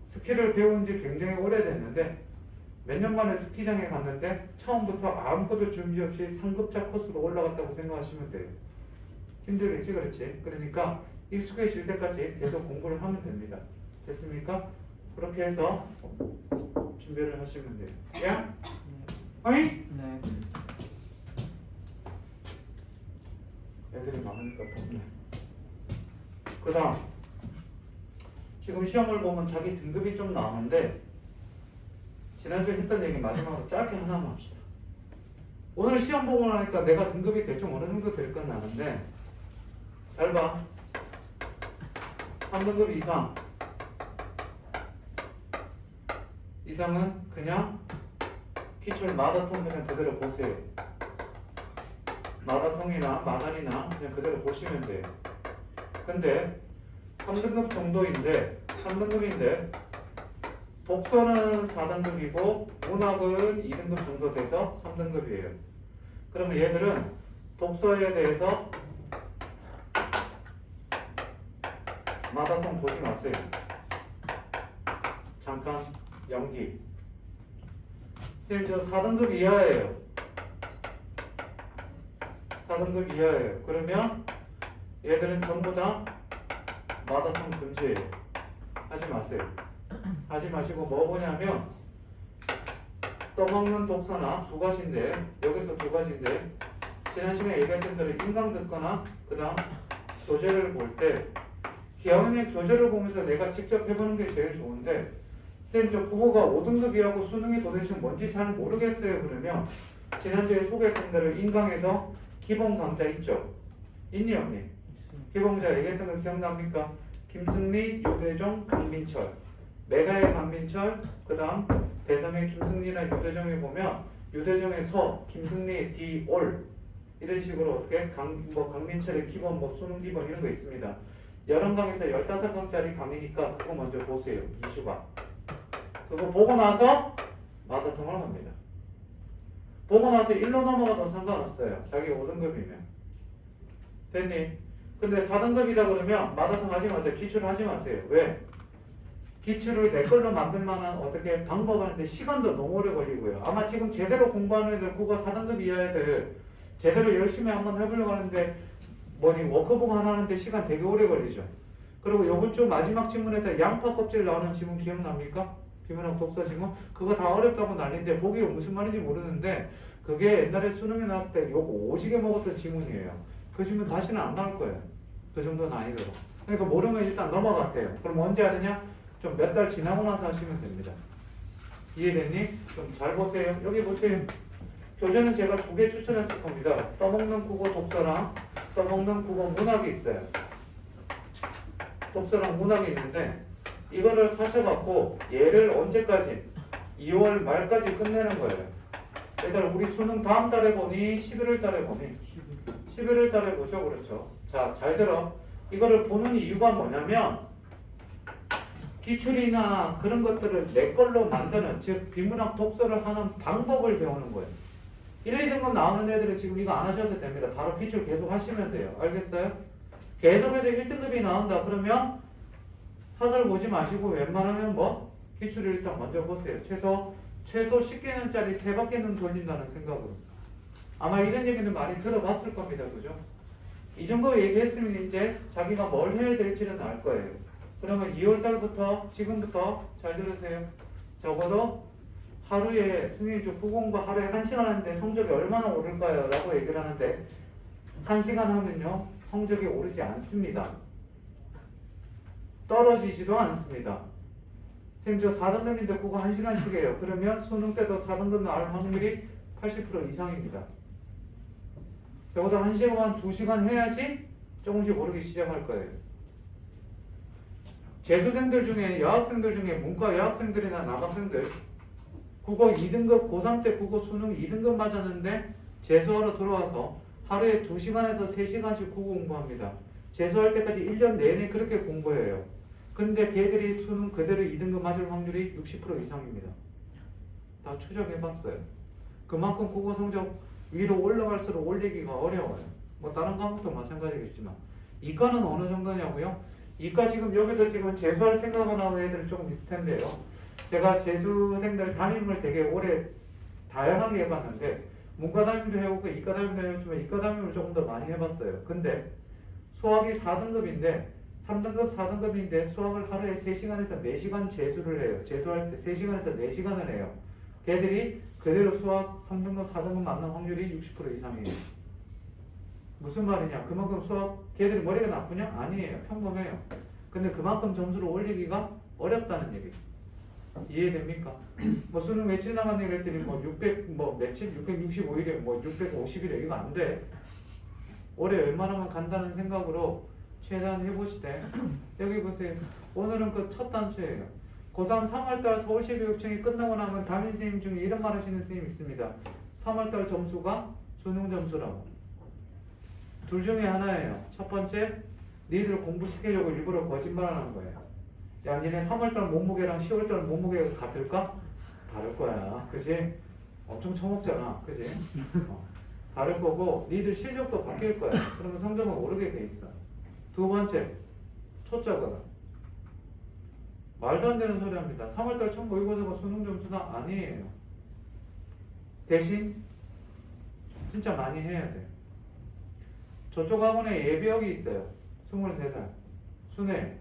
스키를 배운 지 굉장히 오래됐는데 몇 년 만에 스키장에 갔는데 처음부터 아무것도 준비 없이 상급자 코스로 올라갔다고 생각하시면 돼요. 힘들겠지, 그렇지? 그러니까 익숙해질 때까지 계속 공부를 하면 됩니다. 됐습니까? 그렇게 해서 준비를 하시면 돼요. 야? 어이? 네. 애들이 많으니까 덥네. 그 다음 지금 시험을 보면 자기 등급이 좀 나오는데 지난주에 했던 얘기 마지막으로 짧게 하나만 합시다. 오늘 시험 보고 나니까 내가 등급이 대충 어느 정도 될 건 나는데 잘 봐. 3등급 이상은 그냥 기출 마다통 그냥 그대로 보세요. 마다통이나 마단이나 그냥 그대로 보시면 돼요. 근데 3등급 정도인데 3등급인데 독서는 4등급이고 문학은 2등급 정도 돼서 3등급이에요. 그러면 얘들은 독서에 대해서 마다통 보지 마세요. 잠깐 연기. 선생님 저 4등급 이하예요. 4등급 이하예요. 그러면 얘들은 전부 다 마다통 금지예요. 하지 마세요. 하지 마시고 뭐 보냐면 떠먹는 독서나 두 가지인데 여기서 두 가지인데 지난 시간에 얘기했던 대로 인강 듣거나 그 다음 교재를 볼 때 기왕이면 교재를 보면서 내가 직접 해보는 게 제일 좋은데 선생님 저 국어가 5등급이라고 수능이 도대체 뭔지 잘 모르겠어요. 그러면 지난주에 소개했던 대로 인강에서 기본 강좌 있죠? 있니 없니? 기본자 얘기했던 거 기억납니까? 김승리, 유대종, 강민철 메가의 강민철, 그 다음 대성의 김승리나 유대종에 보면 유대정의 서, 김승리, 디, 올 이런 식으로 어떻게 강민철의 기본 수능 기본 이런 거 있습니다. 11강에서 15강짜리 강의니까 그거 먼저 보세요. 2주간. 그거 보고 나서 마더통을 합니다. 보고 나서 1로 넘어가도 상관없어요. 자기 5등급이면. 됐니? 근데 4등급이다 그러면 마더통 하지 마세요. 기출을 하지 마세요. 왜? 기출을 내 걸로 만들 만한 어떻게 방법하는데 시간도 너무 오래 걸리고요. 아마 지금 제대로 공부하는 애들 국어 4등급 이하 애들 제대로 열심히 한번 해보려고 하는데 워크북 하나 하는데 시간 되게 오래 걸리죠. 그리고 요번 주 마지막 지문에서 양파 껍질 나오는 지문 기억납니까? 비문학 독서 지문? 그거 다 어렵다고 난리인데 보기 무슨 말인지 모르는데 그게 옛날에 수능에 나왔을 때 요거 오지게 먹었던 지문이에요. 그 지문 다시는 안 나올 거예요. 그 정도 난이도로. 그러니까 모르면 일단 넘어가세요. 그럼 언제 하느냐? 좀 몇 달 지나고 나서 하시면 됩니다. 이해됐니? 좀 잘 보세요. 여기 보세요. 교재는 제가 2개 추천했을 겁니다. 떠먹는 국어 독서랑 떠먹는 국어 문학이 있어요. 독서랑 문학이 있는데 이거를 사셔갖고 얘를 언제까지? 2월 말까지 끝내는 거예요. 일단 우리 수능 다음 달에 보니 11월 달에 보니 11월 달에 보죠. 그렇죠. 자, 잘 들어. 이거를 보는 이유가 뭐냐면 기출이나 그런 것들을 내 걸로 만드는 즉 비문학 독서를 하는 방법을 배우는 거예요. 1, 2등급 나오는 애들은 지금 이거 안 하셔도 됩니다. 바로 기출 계속 하시면 돼요. 알겠어요? 계속해서 1등급이 나온다 그러면 사설 보지 마시고 웬만하면 기출을 일단 먼저 보세요. 최소 10개년짜리 3바퀴는 돌린다는 생각으로. 아마 이런 얘기는 많이 들어봤을 겁니다. 그죠? 이 정도 얘기했으면 이제 자기가 뭘 해야 될지는 알 거예요. 그러면 2월달부터 지금부터 잘 들으세요. 적어도 하루에 스님 국어공부 하루에 1시간 하는데 성적이 얼마나 오를까요? 라고 얘기를 하는데 1시간 하면요 성적이 오르지 않습니다. 떨어지지도 않습니다. 선생님 저 4등급인데 그거 1시간씩 해요. 그러면 수능 때도 4등급 나올 확률이 80% 이상입니다. 적어도 1시간, 2시간 해야지 조금씩 오르기 시작할 거예요. 재수생들 중에 여학생들 중에 문과 여학생들이나 남학생들 국어 2등급 고3 때 국어 수능 2등급 맞았는데 재수하러 들어와서 하루에 2시간에서 3시간씩 국어 공부합니다. 재수할 때까지 1년 내내 그렇게 공부해요. 근데 걔들이 수능 그대로 2등급 맞을 확률이 60% 이상입니다. 다 추적해봤어요. 그만큼 국어 성적 위로 올라갈수록 올리기가 어려워요. 다른 과목도 마찬가지겠지만 이과는 어느 정도냐고요? 이과 지금 여기서 지금 재수할 생각을 하는 애들은 조금 있을 텐데요. 제가 재수생들 담임을 되게 오래 다양하게 해봤는데 문과 담임도 해보고 이과 담임도 해봤지만 이과 담임을 조금 더 많이 해봤어요. 근데 수학이 4등급인데 3등급, 4등급인데 수학을 하루에 3시간에서 4시간 재수를 해요. 재수할 때 3시간에서 4시간을 해요. 걔들이 그대로 수학 3등급, 4등급 맞는 확률이 60% 이상이에요. 무슨 말이냐? 그만큼 수학 걔들이 머리가 나쁘냐? 아니에요. 평범해요. 근데 그만큼 점수를 올리기가 어렵다는 얘기죠. 이해됩니까? 수능 며칠 남았네 그랬더니 600 며칠 665일에 650일에 이거 안 돼. 올해 웬만하면 간다는 생각으로 최대한 해보시되 여기 보세요. 오늘은 그 첫 단수예요. 고3 3월달 서울시교육청이 끝나고 나면 담임 선생님 중에 이런 말 하시는 선생님 있습니다. 3월달 점수가 수능 점수라고. 둘 중에 하나예요. 첫 번째, 니들 공부시키려고 일부러 거짓말하는 거예요. 야, 니네 3월달 몸무게랑 10월달 몸무게가 같을까? 다를 거야. 그치? 엄청 처먹잖아. 그치? 다를 거고, 니들 실력도 바뀔 거야. 그러면 성적은 오르게 돼 있어. 두 번째, 초짜거든. 말도 안 되는 소리 합니다. 3월달 첫 모의고사가 수능 점수가 아니에요. 대신, 진짜 많이 해야 돼. 저쪽 학원에 예비역이 있어요. 23살. 순회.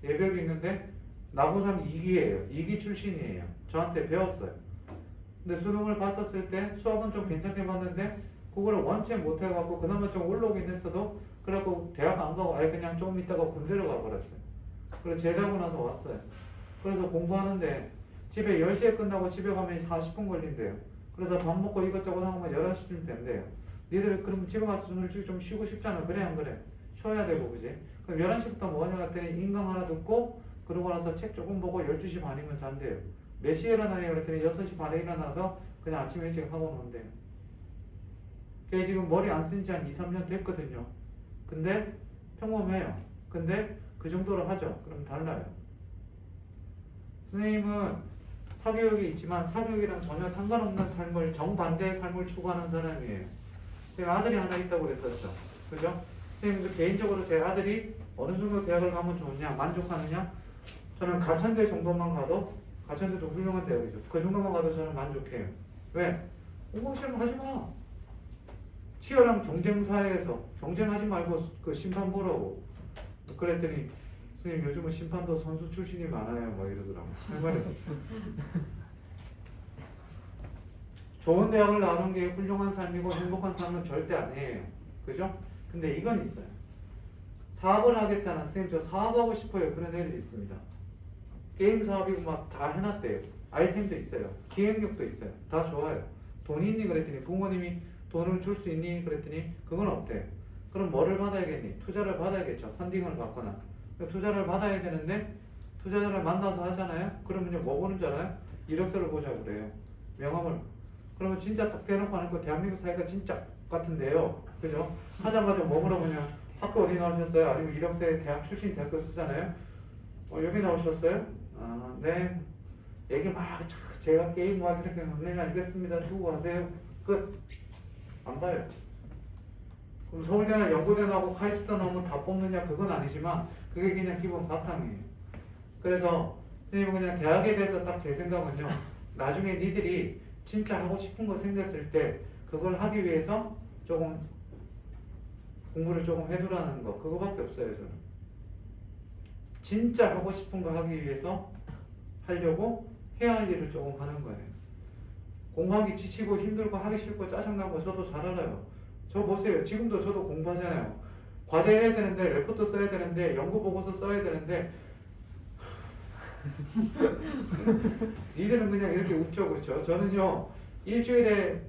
예비역이 있는데 나고3 2기예요. 2기 출신이에요. 저한테 배웠어요. 근데 수능을 봤었을 때 수학은 좀 괜찮게 봤는데 그걸 원체 못해갖고 그나마 좀 올라오긴 했어도 그래갖고 대학 안 가고 아예 그냥 조금 있다가 군대로 가버렸어요. 그래서 제대하고 나서 왔어요. 그래서 공부하는데 집에 10시에 끝나고 집에 가면 40분 걸린대요. 그래서 밥 먹고 이것저것 하면 11시쯤 된대요. 니들 그럼 집에 가서 솔직히 좀 쉬고 싶잖아. 그래 안 그래? 쉬어야 되고 그지? 그럼 11시부터 뭐하냐 그랬더니 인강 하나 듣고 그러고 나서 책 조금 보고 12시 반이면 잔대요. 몇 시에 일어나냐 그랬더니 6시 반에 일어나서 그냥 아침에 일찍 하고 노는데요. 걔 지금 머리 안 쓴 지 한 2, 3년 됐거든요. 근데 평범해요. 근데 그 정도로 하죠. 그럼 달라요. 선생님은 사교육이 있지만 사교육이랑 전혀 상관없는 삶을, 정반대의 삶을 추구하는 사람이에요. 제가 아들이 하나 있다고 그랬었죠. 그죠? 선생님도 개인적으로 제 아들이 어느 정도 대학을 가면 좋으냐, 만족하느냐? 저는 가천대 정도만 가도, 가천대도 훌륭한 대학이죠. 그 정도만 가도 저는 만족해요. 왜? 공부 시험 하지 마. 치열한 경쟁 사회에서 경쟁하지 말고 그 심판 보라고. 그랬더니 선생님 요즘은 심판도 선수 출신이 많아요. 막 이러더라고. 할 말이 좋은 대학을 나오는 게 훌륭한 삶이고 행복한 삶은 절대 아니에요. 그죠? 근데 이건 있어요. 사업을 하겠다는 선생님 저 사업하고 싶어요. 그런 애들이 있습니다. 게임 사업이고 막 다 해놨대요. 아이템도 있어요. 기획력도 있어요. 다 좋아요. 돈이 있니? 그랬더니 부모님이 돈을 줄 수 있니? 그랬더니 그건 없대요. 그럼 뭐를 받아야겠니? 투자를 받아야겠죠. 펀딩을 받거나. 투자를 받아야 되는데 투자자를 만나서 하잖아요. 그러면요 뭐 보는 줄 알아요? 이력서를 보자고 그래요. 명함을. 그러면 진짜 딱 대놓고 하는 거 대한민국 사회가 진짜 같은데요. 그죠? 하자마자 뭐 물어보냐? 학교 어디 나오셨어요? 아니면 이력서에 대학 출신 대학교 쓰잖아요. 여기 나오셨어요? 아, 네. 얘기 막 제가 게임 막 이렇게 네 알겠습니다. 주고 가세요. 끝. 안 봐요. 그럼 서울대나 연고대 나오고 카이스트 나오면 다 뽑느냐? 그건 아니지만 그게 그냥 기본 바탕이에요. 그래서 선생님은 그냥 대학에 대해서 딱 제 생각은요. 나중에 니들이 진짜 하고 싶은 거 생겼을 때 그걸 하기 위해서 조금 공부를 조금 해두라는 거 그거밖에 없어요. 저는 진짜 하고 싶은 거 하기 위해서 하려고 해야 할 일을 조금 하는 거예요. 공부하기 지치고 힘들고 하기 싫고 짜증나고 저도 잘 알아요. 저 보세요. 지금도 저도 공부하잖아요. 과제 해야 되는데 레포트 써야 되는데 연구 보고서 써야 되는데 니들은 그냥 이렇게 웃죠. 그렇죠? 저는요 일주일에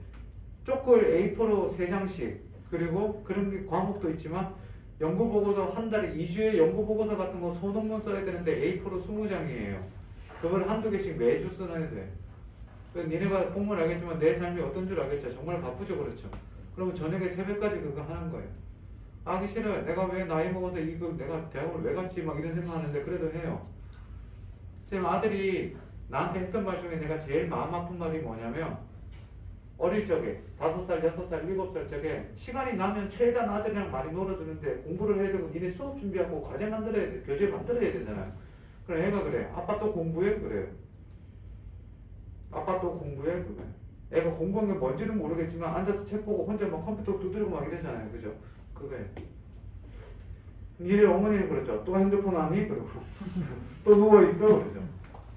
쪽글 A4로 3장씩 그리고 그런 게 과목도 있지만 연구 보고서 한 달에 2주에 연구 보고서 같은 거 소논문 써야 되는데 A4로 20장이에요. 그걸 한두 개씩 매주 써놔야 돼. 니네가 보면 알겠지만 내 삶이 어떤 줄 알겠죠. 정말 바쁘죠. 그렇죠? 그러면 저녁에 새벽까지 그거 하는 거예요. 하기 싫어요. 내가 왜 나이 먹어서 이거 내가 대학을 왜 갔지 막 이런 생각하는데 그래도 해요. 쌤 아들이 나한테 했던 말 중에 내가 제일 마음 아픈 말이 뭐냐면 어릴 적에 5살, 6살, 7살 적에 시간이 나면 최대한 아들이랑 많이 놀아주는데 공부를 해야 되고 니네 수업 준비하고 과제 만들어야 돼. 교재 만들어야 되잖아요. 그럼 애가 그래. 아빠 또 공부해? 그래요. 아빠 또 공부해? 그래. 애가 공부한 게 뭔지는 모르겠지만 앉아서 책 보고 혼자 막 컴퓨터 두드리고 막 이러잖아요. 그죠? 그거예요. 니네 어머니는 그러죠. 또 핸드폰 하니? 그러고 또 누워있어? 그러죠.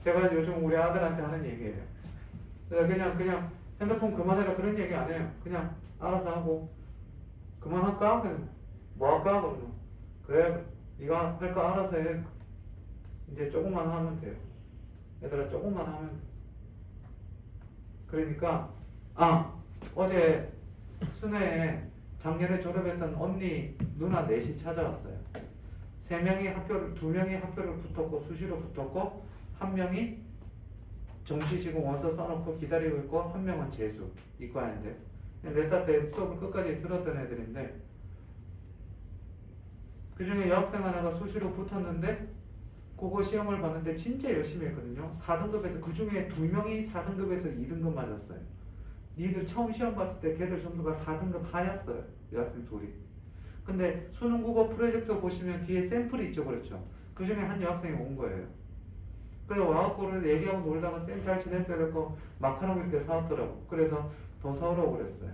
제가 요즘 우리 아들한테 하는 얘기예요. 그냥 핸드폰 그만해라 그런 얘기 안 해요. 그냥 알아서 하고 그만할까? 그냥 뭐 할까? 그러면 그래 네가 할 거 알아서 해. 이제 조금만 하면 돼요. 얘들아 조금만 하면 돼. 그러니까 어제 순회에 작년에 졸업했던 언니 누나 넷이 찾아왔어요. 2명이 학교를 붙었고 수시로 붙었고 한 명이 정시 지금 와서 써놓고 기다리고 있고 한 명은 재수 이과인데 넷다 때 수업을 끝까지 들었던 애들인데 그 중에 여학생 하나가 수시로 붙었는데 그거 시험을 봤는데 진짜 열심히 했거든요. 4등급에서 그 중에 2명이 4등급에서 2등급 맞았어요. 니들 처음 시험 봤을 때 걔들 전부가 4등급 하였어요. 여학생 둘이. 근데 수능 국어 프로젝트 보시면 뒤에 샘플이 있죠. 그렇죠? 그 중에 한 여학생이 온 거예요. 그래 와갖고 얘기하고 놀다가 쌤 잘 지냈어요. 그래서 마카롱 이렇게 사왔더라고. 그래서 더 사오라고 그랬어요.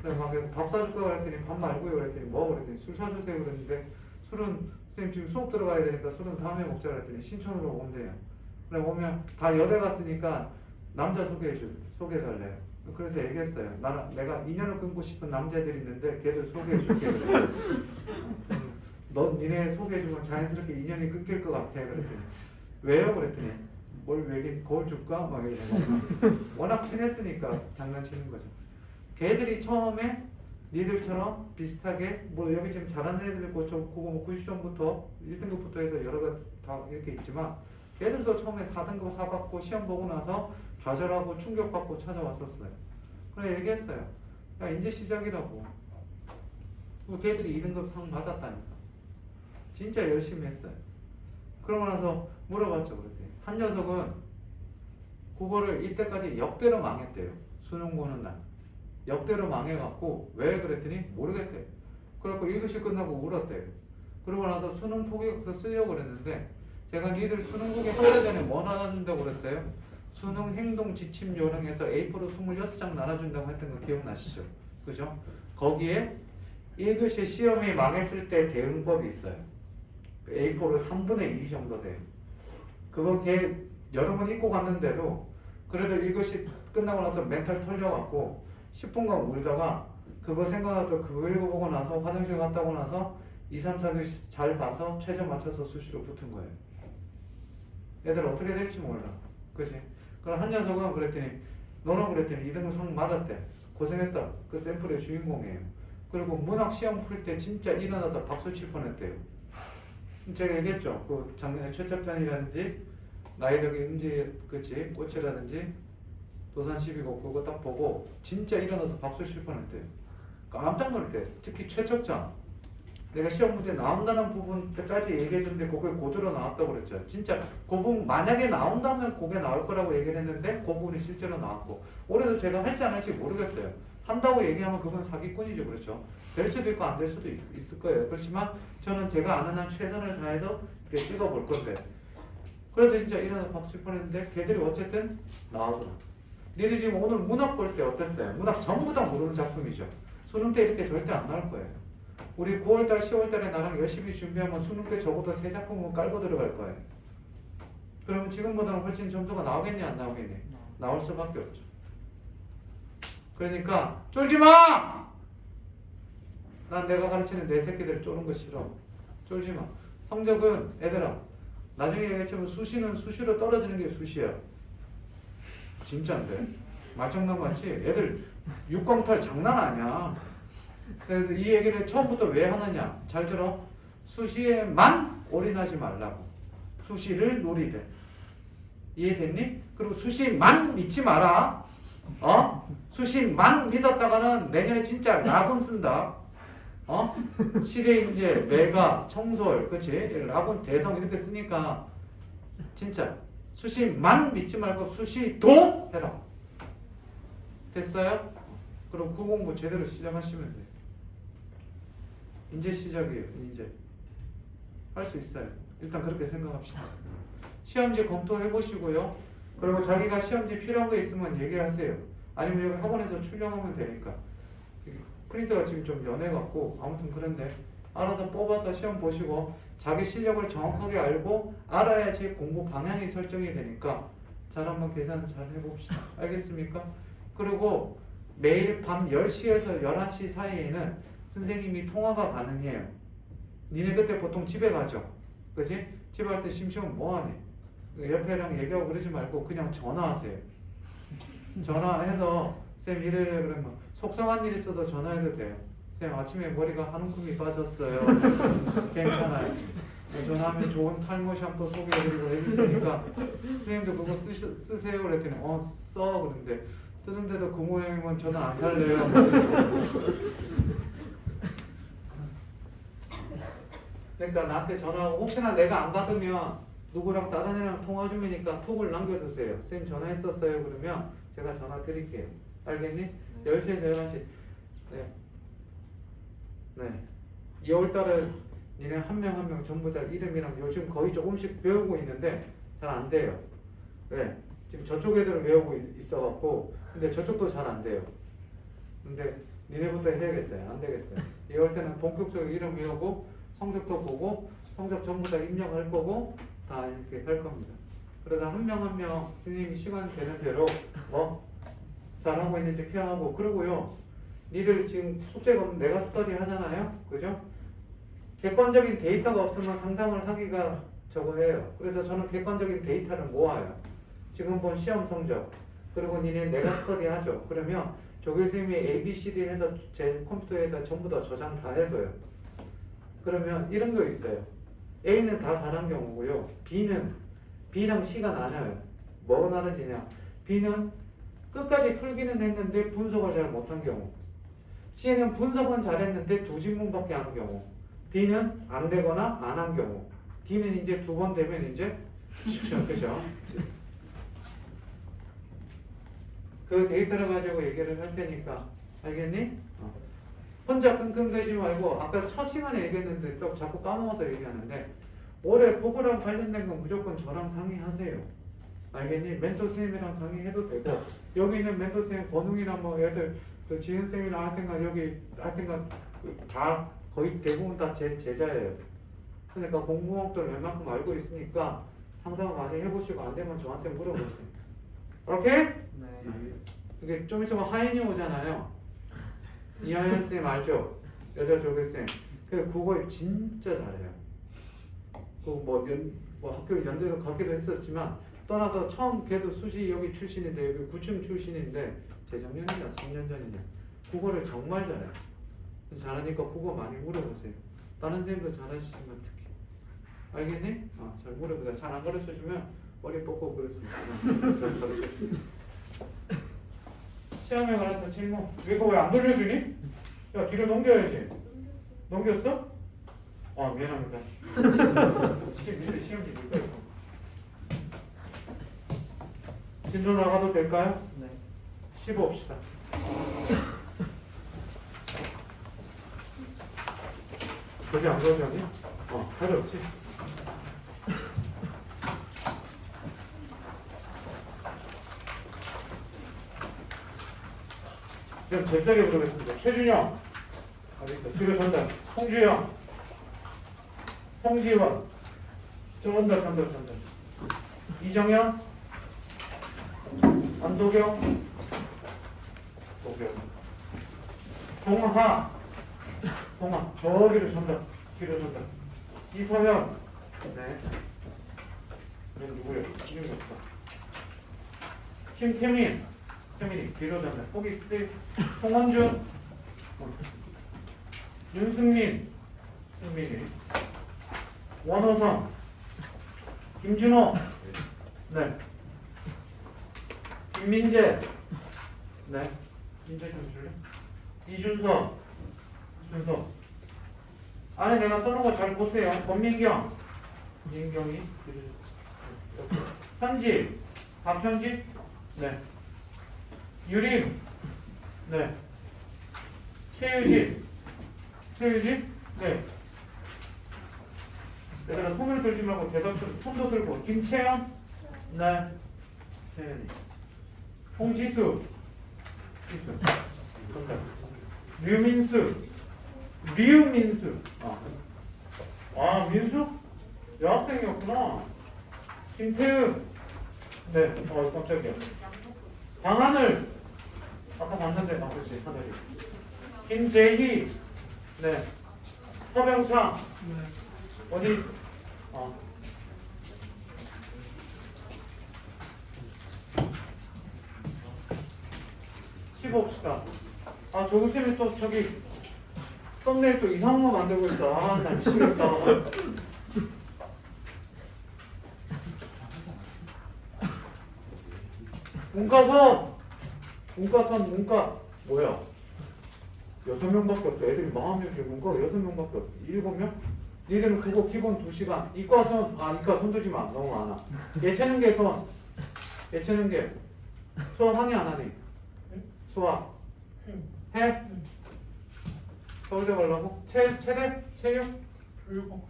그래 막 밥 사줄 거야 그랬더니 밥 말고요 그랬더니 뭐 그랬더니 술 사주세요 그랬는데 술은 쌤 지금 수업 들어가야 되니까 술은 다음에 먹자 그랬더니 신촌으로 온대요. 그래 오면 다 여대 갔으니까 남자 소개해달래요. 그래서 얘기했어요. 내가 인연을 끊고 싶은 남자들이 있는데 걔들 소개해줄게. 넌 니네 소개해주면 자연스럽게 인연이 끊길 것 같아. 그랬더니 왜요? 그랬더니 뭘 왜긴 거울 줄까? 막 이러고 워낙 친했으니까 장난치는 거죠. 걔들이 처음에 니들처럼 비슷하게 뭐 여기 지금 잘하는 애들 있고 그거 뭐 90점부터 1등급부터 해서 여러 가지 다 이렇게 있지만 걔들도 처음에 4등급 하받고 시험 보고 나서 좌절하고 충격받고 찾아왔었어요. 그래 얘기했어요. 야 이제 시작이라고. 걔들이 2등급 상 맞았다니까. 진짜 열심히 했어요. 그러고 나서 물어봤죠. 그랬더니 한 녀석은 국어를 이때까지 역대로 망했대요. 수능 보는 날. 역대로 망해갖고 왜 그랬더니 모르겠대요. 그래갖고 1교시 끝나고 울었대요. 그러고 나서 수능 포기해서 쓰려고 그랬는데 제가 니들 수능 포기하기 전에 뭐 나눠준다고 그랬어요? 수능 행동 지침 요령에서 A4로 26장 나눠준다고 했던 거 기억나시죠? 그죠? 거기에 1교시 시험이 망했을 때 대응법이 있어요. A4로 3분의 2 정도 돼요. 그거 여러 번 읽고 갔는데도 그래도 1교시 끝나고 나서 멘탈 털려갖고 10분간 울다가 그거 생각나서 그거 읽어보고 나서 화장실 갔다 오고 나서 2, 3, 4교시 잘 봐서 최저 맞춰서 수시로 붙은 거예요. 애들 어떻게 될지 몰라. 그치? 그럼 한 녀석은 그랬더니 너는 그랬더니 2등급 상 맞았대. 고생했다. 그 샘플의 주인공이에요. 그리고 문학 시험 풀 때 진짜 일어나서 박수 칠 뻔했대요. 제가 얘기했죠. 그 작년에 최첩전이라든지 나이덕의 음지 그치 꽃이라든지 도산 12고 그거 딱 보고 진짜 일어나서 박수 칠 뻔했대요. 깜짝 놀랐대. 특히 최첩전 내가 시험 문제 나온다는 부분까지 얘기해줬는데 그게 그대로 나왔다고 그랬죠. 진짜 그 부분 만약에 나온다면 그게 나올 거라고 얘기를 했는데 그 부분이 실제로 나왔고 올해도 제가 할지 안 할지 모르겠어요. 한다고 얘기하면 그건 사기꾼이죠. 그렇죠. 될 수도 있고 안 될 수도 있을 거예요. 그렇지만 저는 제가 아는 한 최선을 다해서 이렇게 찍어볼 건데 그래서 진짜 일어나서 박수 칠 뻔했는데 걔들이 어쨌든 나오더라. 니네 지금 오늘 문학 볼 때 어땠어요? 문학 전부 다 모르는 작품이죠. 수능 때 이렇게 절대 안 나올 거예요. 우리 9월달, 10월달에 나랑 열심히 준비하면 수능 때 적어도 3작품은 깔고 들어갈 거예요. 그러면 지금보다는 훨씬 점수가 나오겠니 안 나오겠니? 나올 수밖에 없죠. 그러니까 쫄지 마! 난 내가 가르치는 내 새끼들 쪼는 거 싫어. 쫄지 마. 성적은 애들아 나중에 얘기했지만 수시는 수시로 떨어지는 게 수시야. 진짜인데? 말장난 같지? 애들 6광탈 장난 아니야. 그래서 이 얘기를 처음부터 왜 하느냐? 잘 들어. 수시에만 올인하지 말라고. 수시를 노리되. 이해됐니? 그리고 수시만 믿지 마라. 수시만 믿었다가는 내년에 진짜 라군 쓴다. 시대인재, 매가, 청솔, 그치? 라군, 대성 이렇게 쓰니까 진짜 수시만 믿지 말고 수시도 해라. 됐어요? 그럼 그 공부 제대로 시작하시면 돼요. 이제 시작이에요. 이제 할 수 있어요. 일단 그렇게 생각합시다. 시험지 검토해 보시고요. 그리고 자기가 시험지 필요한 거 있으면 얘기하세요. 아니면 여기 학원에서 출력하면 되니까. 프린터가 지금 좀 연해갖고 아무튼 그런데 알아서 뽑아서 시험 보시고 자기 실력을 정확하게 알고 알아야지 공부 방향이 설정이 되니까 잘 한번 계산 잘 해봅시다. 알겠습니까? 그리고 매일 밤 10시에서 11시 사이에는 선생님이 통화가 가능해요. 니네 그때 보통 집에 가죠? 그치? 집에 갈 때 심심하면 뭐하니? 옆에랑 얘기하고 그러지 말고 그냥 전화하세요. 전화해서 쌤 이래 그러면 속상한 일 있어도 전화해도 돼요. 쌤 아침에 머리가 한 움큼이 빠졌어요. 괜찮아요. 전화하면 좋은 탈모 샴푸 소개해드리고 해줄 테니까 선생님도 그거 쓰세요 그랬더니 써 그런데 쓰는데도 그 모양이면 저는 안 살래요. 그러니까 나한테 전화하고 혹시나 내가 안 받으면 누구랑 다른 애랑 통화 중이니까 톡을 남겨두세요. 쌤 전화했었어요 그러면 제가 전화 드릴게요. 알겠니? 10시에서 11시. 네. 2월달에 니네 한 명 한 명 전부 다 이름이랑 요즘 거의 조금씩 배우고 있는데 잘 안 돼요. 네. 지금 저쪽 애들은 외우고 있어갖고 근데 저쪽도 잘 안 돼요. 근데 니네부터 해야겠어요. 안 되겠어요. 2월때는 본격적으로 이름 외우고 성적도 보고 성적 전부 다 입력할 거고 다 이렇게 할 겁니다. 그러다 한 명 한 명 선생님이 시간 되는 대로 잘하고 있는지 케어하고 그러고요. 니들 지금 숙제가 없는 내가 스터디 하잖아요. 그죠? 객관적인 데이터가 없으면 상담을 하기가 저거예요. 그래서 저는 객관적인 데이터를 모아요. 지금 본 시험 성적 그리고 니네 내가 스터디 하죠. 그러면 조교수님이 A, B, C, D 해서 제 컴퓨터에다 전부 다 저장 다 해둬요. 그러면 이런 거 있어요. A는 다 잘한 경우고요. B랑 C가 나눠요. 뭐가 나눠지냐? B는 끝까지 풀기는 했는데 분석을 잘 못한 경우. C는 분석은 잘했는데 두 질문밖에 안 한 경우. D는 안 되거나 안 한 경우. D는 이제 두 번 되면 이제 그죠? 그 데이터를 가지고 얘기를 할 테니까 알겠니? 혼자 끙끙대지 말고 아까 첫 시간에 얘기했는데 또 자꾸 까먹어서 얘기하는데 올해 보고랑 관련된 건 무조건 저랑 상의하세요. 알겠니? 멘토 쌤이랑 상의해도 되고 여기 있는 멘토 쌤 권웅이나 뭐 애들 그 지은 쌤이나 하여튼간 여기 하여튼간 다 거의 대부분 다 제 제자예요. 그러니까 공부법들 웬만큼 알고 있으니까 상담 많이 해보시고 안 되면 저한테 물어보세요. 오케이? 네. 이게 좀 있으면 하인이 오잖아요. 이하연 쌤 알죠? 여자 조교 쌤. 그 국어 진짜 잘해요. 그 뭐 학교 연대도 가기도 했었지만 떠나서 처음 걔도 수지 여기 출신인데 여기 구청 출신인데 재작년이냐 3년 전이냐 국어를 정말 잘해요. 잘하니까 국어 많이 물어보세요. 다른 쌤도 잘하시지만 특히 알겠니? 잘 물어보세요. 잘 안 가르쳐주면 머리 뽑고 그럴 수 있어요. 시험에 관해서 질문. 이거 왜 안 돌려주니? 야 뒤로 넘겨야지. 넘겼어? 미안합니다. 밑에 시험지 볼까요? 진도 나가도 될까요? 네. 15봅시다. 거기 안 그러지? 할 일 없지? 그럼 잽싸게 부르겠습니다. 최준영, 뒤로 전달. 홍주영, 홍지원, 전달. 이정현, 안도경, 동하, 저기로 전달. 뒤로 전달. 이서현, 네. 얘는 누구예요? 이름이 없다. 태민이 뒤로 전달. 거기 있지. 송원준, 윤승민이, 원호성, 김준호, 네. 김민재, 네. 민재 좀 줄래? 이준서. 안에 내가 써놓은 거 잘 보세요. 권민경이, 현지, 박현지, 네. 유림, 네. 최유진, 네. 얘들아 손을 들지 말고 대답 좀 손도 들고. 김채연, 네. 채연이. 홍지수, 류민수. 민수? 여학생이었구나. 김태은, 네. 깜짝이야. 방하늘, 아까 봤는데, 그렇지, 하늘이. 김재희, 네. 서병창, 어디, 15봅시다. 조구쌤이 또 저기 썸네일 또 이상한 거 만들고 있어. 나 미치겠다. 문과 뭐야? 6명밖에 없어. 애들이 40명이 문과 6명밖에 없어. 7명? 니들은 그거 기본 2시간. 이과선 손두지 마. 너무 많아. 예체능계 수학 항의 안 하니? 수학 해? 서울대 가려고? 체대? 체육? 교육.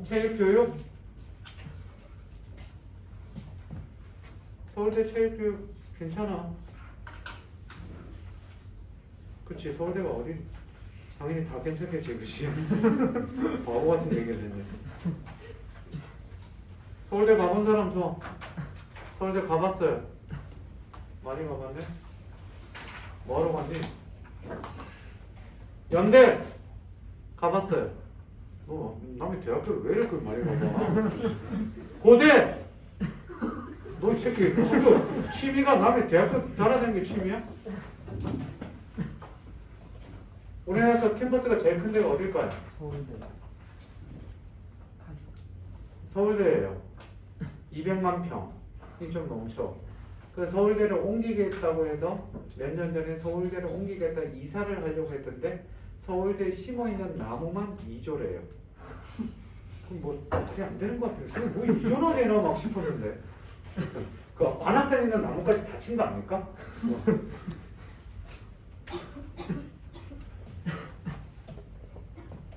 체육교육? 서울대 체육교육 괜찮아. 그치, 서울대가 어디? 당연히 다 괜찮겠지, 그치? 바보 같은 얘기를 했네. 서울대 가본 사람 줘. 서울대 가봤어요. 많이 가봤네? 뭐하러 갔니? 연대 가봤어요. 너 남의 대학교를 왜 이렇게 많이 가봐? 고대! 너 이 새끼 학교 취미가 남의 대학교 달아다니는 게 취미야? 우리나라에서 캠퍼스가 제일 큰 데가 어딜까요? 서울대. 서울대예요. 200만 평. 이 좀 넘쳐. 그 서울대를 옮기겠다고 해서 몇 년 전에 서울대를 옮기겠다 이사를 하려고 했던데 서울대에 심어있는 나무만 2조래요. 그럼 뭐 말이 안 되는 것 같아요. 그럼 뭐 2조나 되나 막 싶었는데 그 관악산에 있는 나무까지 다친 거 아닙니까?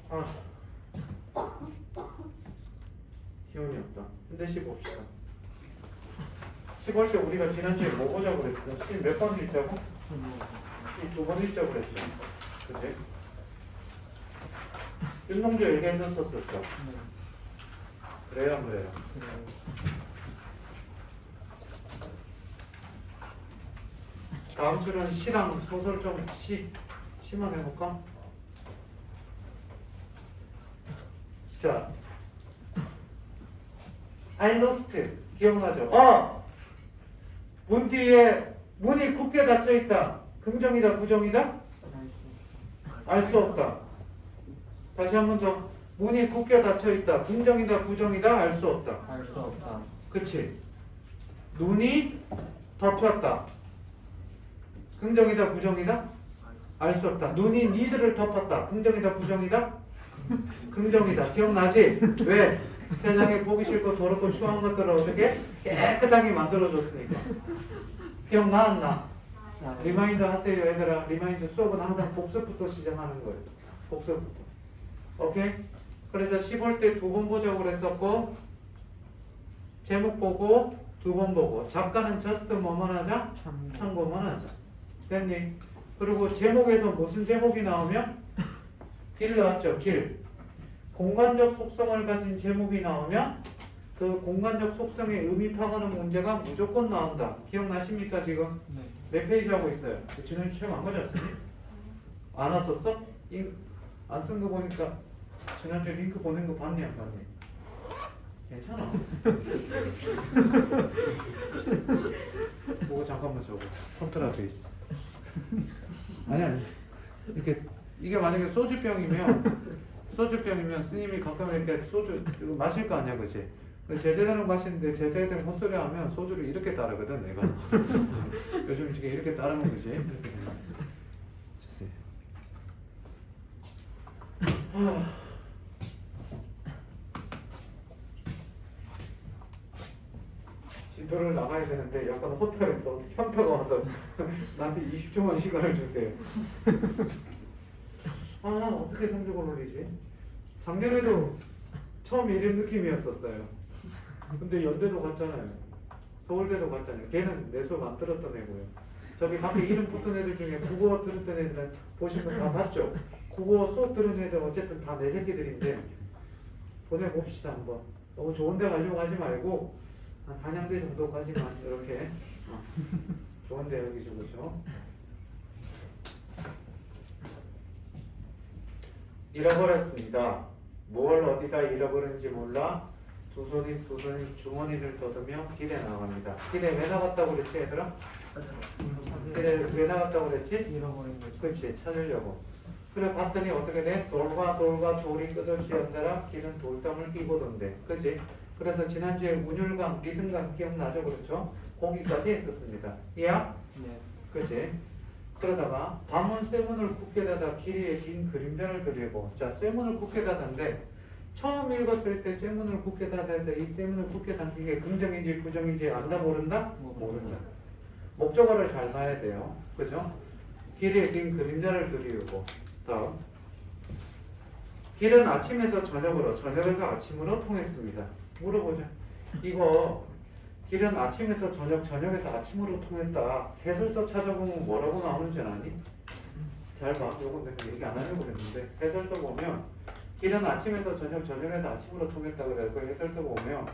아, 기운이 없다. 현대시 봅시다. 10월 때 우리가 지난주에 뭐 보자고 그랬어? 몇 번 읽자고? 2번 읽자고 그랬죠. 그치? 윤동주 얘기했었었죠. 그래요, 안 그래요? 다음 주는 시랑 소설 좀 시만 해볼까? 자, I lost 기억나죠? 문 뒤에 문이 굳게 닫혀 있다. 긍정이다, 부정이다? 알 수 없다. 다시 한 번 더. 문이 굳게 닫혀 있다. 긍정이다, 부정이다? 알 수 없다. 알 수 없다. 그치? 눈이 덮였다. 긍정이다, 부정이다? 알 수 없다. 눈이 니들을 덮었다. 긍정이다, 부정이다? 긍정이다. 기억나지? 왜? 세상에 보기 싫고 더럽고 추한 것들을 어떻게 깨끗하게 만들어줬으니까. 기억나 안 나? 리마인드 하세요 얘들아. 리마인드 수업은 항상 복습부터 시작하는 거예요. 복습부터. 오케이? 그래서 10월 때 2번 보자고 그랬었고 제목 보고 2번 보고 작가는 just 뭐만 하자? 참고만 하자. 됐니? 그리고 제목에서 무슨 제목이 나오면 길 나왔죠. 길. 공간적 속성을 가진 제목이 나오면 그 공간적 속성의 의미 파악하는 문제가 무조건 나온다. 기억나십니까 지금? 네. 몇 페이지 하고 있어요? 지난주 책 안 가져왔니? 안 왔었어? 안 쓴 거 보니까 지난주에 링크 보낸 거 봤니 안 봤니? 괜찮아. 뭐 잠깐만 저거 컨트라 베이스. 아니 이게 만약에 소주병이면 스님이 가끔 이렇게 소주 이거 마실 거 아니야, 그치? 제자들은 마시는데 제자들 헛소리 하면 소주를 이렇게 따르거든, 내가. 요즘 이게 이렇게 따르면 그치? 이렇게 되는 거지. 주세요. 진도를 나가야 되는데 약간 호텔에서 현타가 와서 나한테 20초만 시간을 주세요. 어떻게 성적을 올리지? 작년에도 처음 이런 느낌이었었어요. 근데 연대도 갔잖아요. 서울대도 갔잖아요. 걔는 내 수업 안 들었던 애고요. 저기 밖에 이름 붙은 애들 중에 국어 들었던 애들은 보시면 다 봤죠? 국어 수업 들은 애들 어쨌든 다 내 새끼들인데 보내봅시다 한번. 너무 좋은 데 가려고 하지 말고 한 한양대 정도까지만 이렇게 좋은 데 여기 주고죠. 잃어버렸습니다. 뭘 어디다 잃어버린지 몰라 두 손이 주머니를 더듬여 길에 나갑니다. 길에 왜 나갔다고 그랬지 얘들아? 길에 왜 나갔다고 그랬지? 잃어버린 거죠. 그렇지, 찾으려고. 그래 봤더니 어떻게 돼? 돌과 돌이 끝없이 연달아 길은 돌담을 끼고던데, 그렇지? 그래서 지난주에 운율감, 리듬감 기억나죠? 그렇죠? 거기까지 했었습니다. 이해야? 네. 그렇지? 그러다가 밤은 쇠문을 굳게 닫아 길이에 긴 그림자를 그리고, 자, 쇠문을 굳게 닫았는데 처음 읽었을 때 쇠문을 굳게 닫아서 이 쇠문을 굳게 닫는 게 긍정인지 부정인지 안다 모른다? 모른다. 목적어를 잘 봐야 돼요. 그죠? 길이에 긴 그림자를 그리우고, 다음 길은 아침에서 저녁으로, 저녁에서 아침으로 통했습니다. 물어보자. 이거 길은 아침에서 저녁에서 아침으로 통했다. 해설서 찾아보면 뭐라고 나오는지 아니? 잘 봐. 요건 내가 얘기 안 하려고 했는데 해설서 보면 길은 아침에서 저녁에서 아침으로 통했다 그래서 그 해설서 보면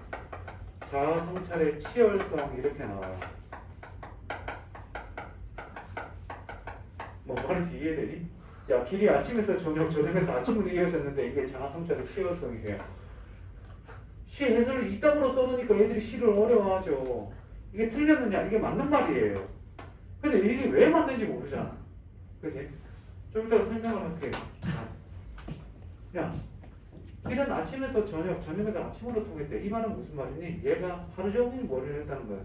자아성찰의 치열성 이렇게 나와요. 뭐 말인지 이해되니? 야, 길이 아침에서 저녁에서 아침으로 이어졌는데 이게 자아성찰의 치열성이에요. 시 해설을 이따구로 써놓으니까 애들이 시를 어려워하죠. 이게 틀렸느냐? 이게 맞는 말이에요. 근데 이게 왜 맞는지 모르잖아. 그치? 좀 이따가 설명을 할게. 야, 길은 아침에서 저녁에서 아침으로 통했대. 이 말은 무슨 말이니? 얘가 하루 종일 머리를 했다는 거야.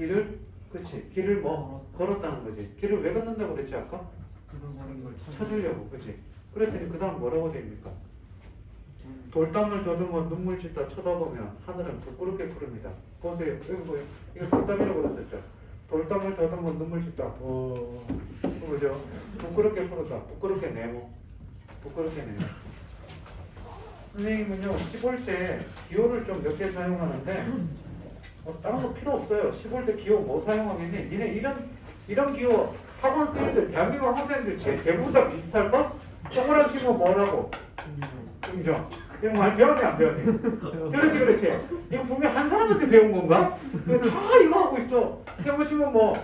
길을 그치 길을 뭐 걸었다는 거지. 길을 왜 걷는다고 그랬지 아까? 잃어버린 걸 찾으려고 그치. 그랬더니 그 다음 뭐라고 됩니까? 돌담을 더듬어 눈물 짓다 쳐다보면 하늘은 부끄럽게 푸릅니다. 보세요. 이거 뭐예요? 이거 돌담이라고 그랬었죠. 돌담을 더듬어 눈물 짓다. 그죠? 부끄럽게 푸르다. 부끄럽게 네모. 부끄럽게 네모. 선생님은요 씹을 때 기호를 좀 몇 개 사용하는데 다른 거 필요 없어요. 씹을 때 기호 뭐 사용하겠니? 니네 이런 기호 학원 선생님들 대한민국 학원생들 대부분 다 비슷할까? 동그라미 치면 뭐라고? 긍정. 이거 많이 배웠니 안 배웠니? 그렇지. 이거 분명 한 사람한테 배운 건가? 다 이거 하고 있어. 세모 치면 뭐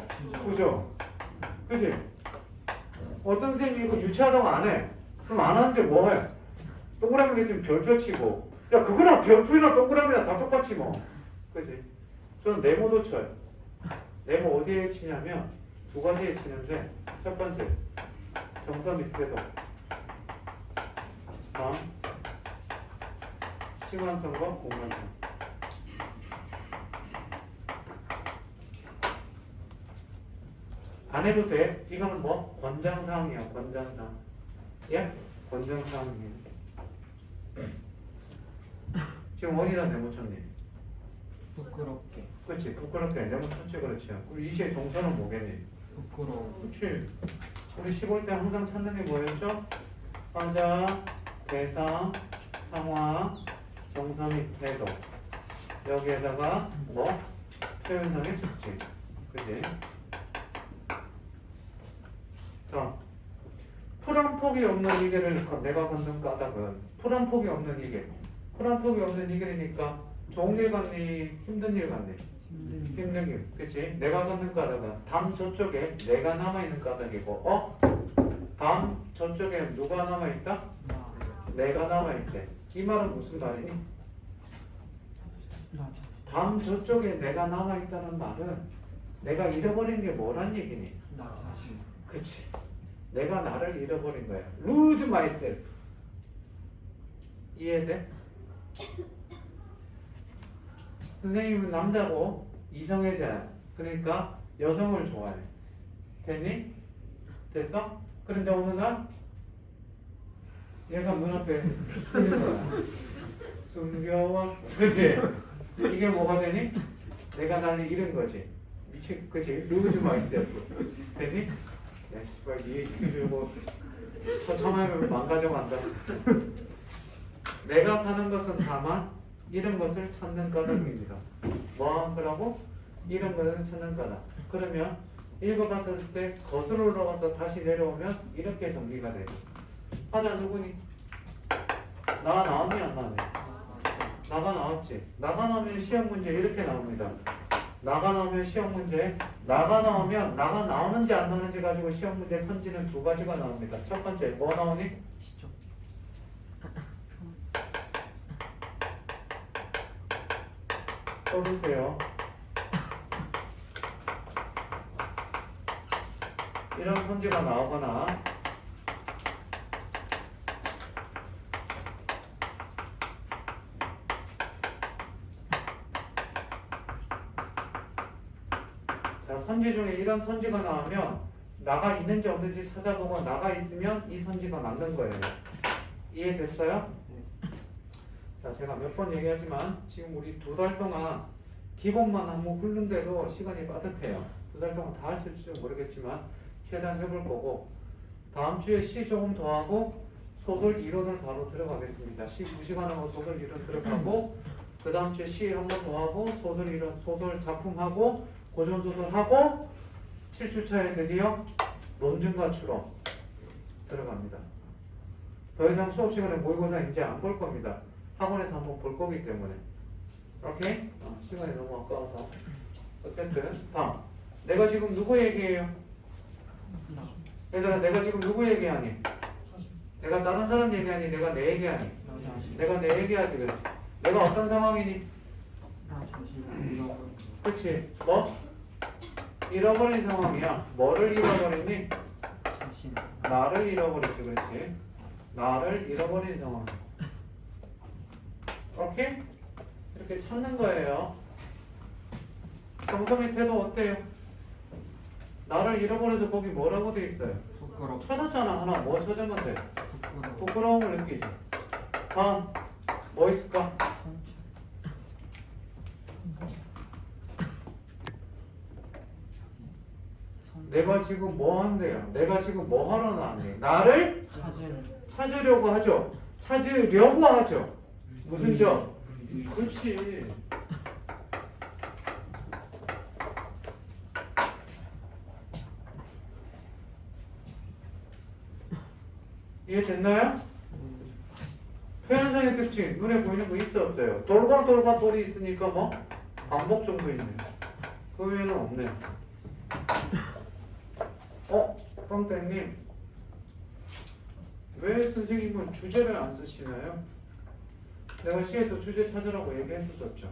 부정. 그치? 어떤 선생님이 이거 유치하다고 안 해. 그럼 안 하는데 뭐 해? 동그라미 내지면 별표 치고. 야 그거랑 별표나 동그라미나 다 똑같지 뭐. 그치? 저는 네모도 쳐요. 네모 어디에 치냐면 두 가지에 치는데 첫 번째 정선 밑에도 시간선과 공간선. 안 해도 돼. 이거는 뭐? 권장사항이야. 권장사항. 예? 권장사항이에요. 지금 어디다 네모 쳤니? 부끄럽게 그렇지. 부끄럽게 네모 쳤지. 그렇지. 그리고 이시의 정선은 뭐겠니? 부끄러워 그렇지. 우리 15일 때 항상 찾는 게 뭐였죠? 화자, 대상, 상황, 정서 및 태도. 여기에다가 뭐? 표현상의 특징. 그지? 자, 풀한 폭이 없는 이계를 내가 걷는 까닭은 풀한 폭이 없는 이계. 풀한 폭이 없는 이계니까 좋은 일 같니? 힘든 일 같니? 힘든 일. 그치? 내가 걷는 까닭은 담 저쪽에 내가 남아있는 까닭이고 담 저쪽에 누가 남아있다? 내가 남아있대. 이 말은 무슨 말이니? 담 저쪽에 내가 남아있다는 말은 내가 잃어버린 게 뭐란 얘기니? 나 자신 그치. 내가 나를 잃어버린 거야. Lose myself. 이해돼? 선생님은 남자고 이성애자야. 그러니까 여성을 좋아해. 됐니? 됐어? 그런데 어느 날 얘가 눈앞에 있는 거야. 숨겨와. 그치? 이게 뭐가 되니? 내가 나를 잃은 거지. 미친, 그치? Lose myself. 됐니? 야, 씨발, 이해시켜주고 처참하면 망가져간다. 내가 사는 것은 다만 잃은 것을 찾는 까닭입니다. 뭐 하라고? 잃은 것을 찾는 까닭. 그러면 읽어봤을 때 거슬러 올라가서 다시 내려오면 이렇게 정리가 돼요. 하자 누구니? 나 나왔니 안 나왔니? 나가 나왔지. 나가 나오면 시험 문제 이렇게 나옵니다. 나가 나오면 시험 문제, 나가 나오면 나가 나오는지 안 나오는지 가지고 시험 문제 선지는 두 가지가 나옵니다. 첫 번째 뭐 나오니? 시죠 써주세요. 이런 선지가 나오거나 자, 선지 중에 이런 선지가 나오면 나가 있는지 없는지 찾아보고 나가 있으면 이 선지가 맞는 거예요. 이해됐어요? 자, 제가 몇 번 얘기하지만 지금 우리 2달 동안 기본만 한번 훑는데도 시간이 빠듯해요. 2달 동안 다 할 수 있을지 모르겠지만 최대한 해볼 거고 다음 주에 시 조금 더 하고 소설 이론을 바로 들어가겠습니다. 시 2시간 하고 소설 이론 들어가고 그 다음 주에 시 한 번 더 하고 소설 이론, 소설 작품하고 고전소설하고 7주차에 드디어 논증과 추론 들어갑니다. 더 이상 수업 시간에 모의고사 이제 안 볼 겁니다. 학원에서 한번 볼 거기 때문에. 오케이? 시간이 너무 아까워서. 어쨌든 다음. 내가 지금 누구 얘기해요? 얘들아, 내가 지금 누구 얘기하니? 내가 다른 사람 얘기하니? 내가 내 얘기하니? 나 자신 내가 내 얘기하지. 그렇지? 내가 어떤 상황이니? 나 자신 그치? 뭐? 잃어버린 상황이야. 뭐를 잃어버렸니? 자신 나를 잃어버렸지. 그렇지? 나를 잃어버린 상황. 오케이? 이렇게 찾는 거예요. 정성의 태도 어때요? 나를 잃어버려서 거기 뭐라고 돼 있어요? 부끄럽. 찾았잖아. 하나 뭐 찾으면 돼? 부끄럽. 부끄러움을 느끼지. 다음 뭐 있을까? 내가 지금 뭐 한대요? 내가 지금 뭐 하러 나왔니? 나를 찾을. 찾으려고 하죠. 찾으려고 하죠. 무슨 점? 그렇지. 이해됐나요? 표현상의 특징 눈에 보이는 거 있어 없어요? 돌과 돌이 있으니까 뭐 반복 정도 있네요. 그 외에는 없네요. 뻥땡님 왜 선생님은 주제를 안 쓰시나요? 내가 시에서 주제 찾으라고 얘기했었죠.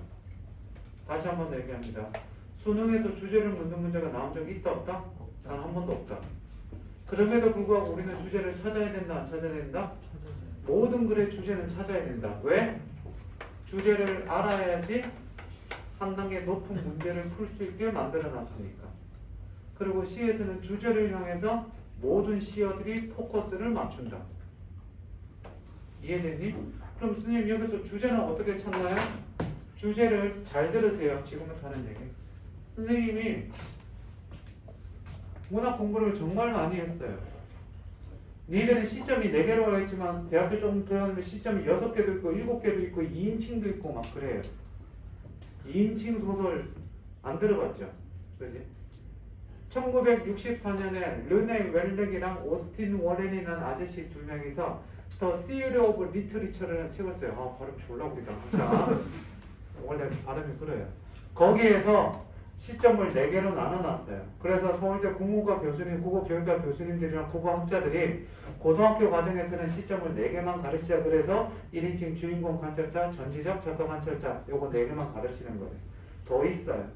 다시 한 번 더 얘기합니다. 수능에서 주제를 묻는 문제가 나온 적이 있다 없다? 단 한 번도 없다. 그럼에도 불구하고 우리는 주제를 찾아야 된다 안 찾아야 된다? 모든 글의 주제는 찾아야 된다. 왜? 주제를 알아야지 한 단계 높은 문제를 풀 수 있게 만들어 놨으니까. 그리고 시에서는 주제를 향해서 모든 시어들이 포커스를 맞춘다. 이해됐니? 그럼 스님 여기서 주제는 어떻게 찾나요? 주제를 잘 들으세요. 지금부터 하는 얘기. 선생님이 문학 공부를 정말 많이 했어요. 니들은 시점이 4개로 했지만 대학교 좀 들어가면 시점이 6개도 있고 7개도 있고 2인칭도 있고 막 그래요. 2인칭 소설 안 들어봤죠? 그지? 1964년에 르네 웰렉이랑 오스틴 워렌이라는 아저씨 2명이서 The Theory of Literature라는 책을 써요. 발음 졸라 구리다. 자, 원래 발음이 그래요. 거기에서 시점을 4개로 나눠놨어요. 그래서 서울대 국문과 교수님, 국어교육과 교수님들이랑 국어학자들이 고등학교 과정에서는 시점을 4개만 가르치자 그래서 1인칭 주인공 관찰자, 전지적 작가 관찰자 요거 4개만 가르치는 거예요. 더 있어요.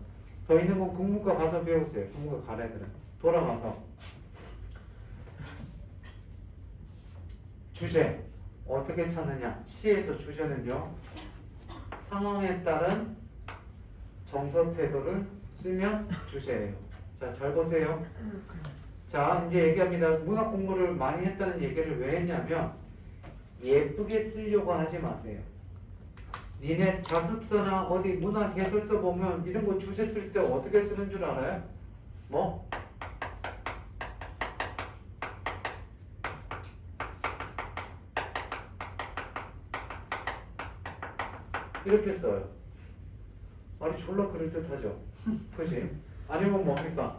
더 있는 건 국문과 가서 배우세요. 국문과 가는 애들은. 돌아가서 주제 어떻게 찾느냐. 시에서 주제는요. 상황에 따른 정서 태도를 쓰면 주제예요. 자, 잘 보세요. 자, 이제 얘기합니다. 문학 공부를 많이 했다는 얘기를 왜 했냐면 예쁘게 쓰려고 하지 마세요. 니네 자습서나 어디 문학 해설서 보면 이런 거 주제 쓸 때 어떻게 쓰는 줄 알아요? 뭐? 이렇게 써요. 말이 졸라 그럴듯하죠? 그지? 아니면 뭡니까?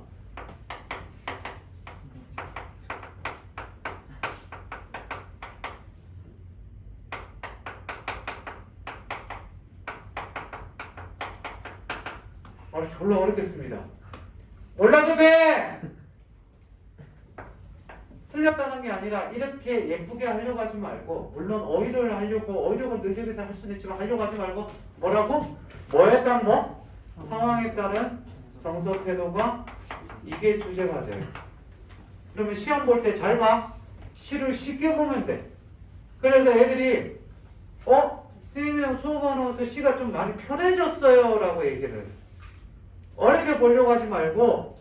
말이 졸라 어렵겠습니다. 몰라도 돼! 틀렸다는 게 아니라 이렇게 예쁘게 하려고 하지 말고, 물론 어휘를 하려고 어휘력을 늘리기 위해서 할 수는 있지만 하려고 하지 말고 뭐라고? 뭐에 따른 뭐? 상황에 따른 정서 태도가 이게 주제가 돼요. 그러면 시험 볼 때 잘 봐. 시를 쉽게 보면 돼. 그래서 애들이 선생님이랑 수업하면서 시가 좀 많이 편해졌어요 라고 얘기를 해요. 어렵게 보려고 하지 말고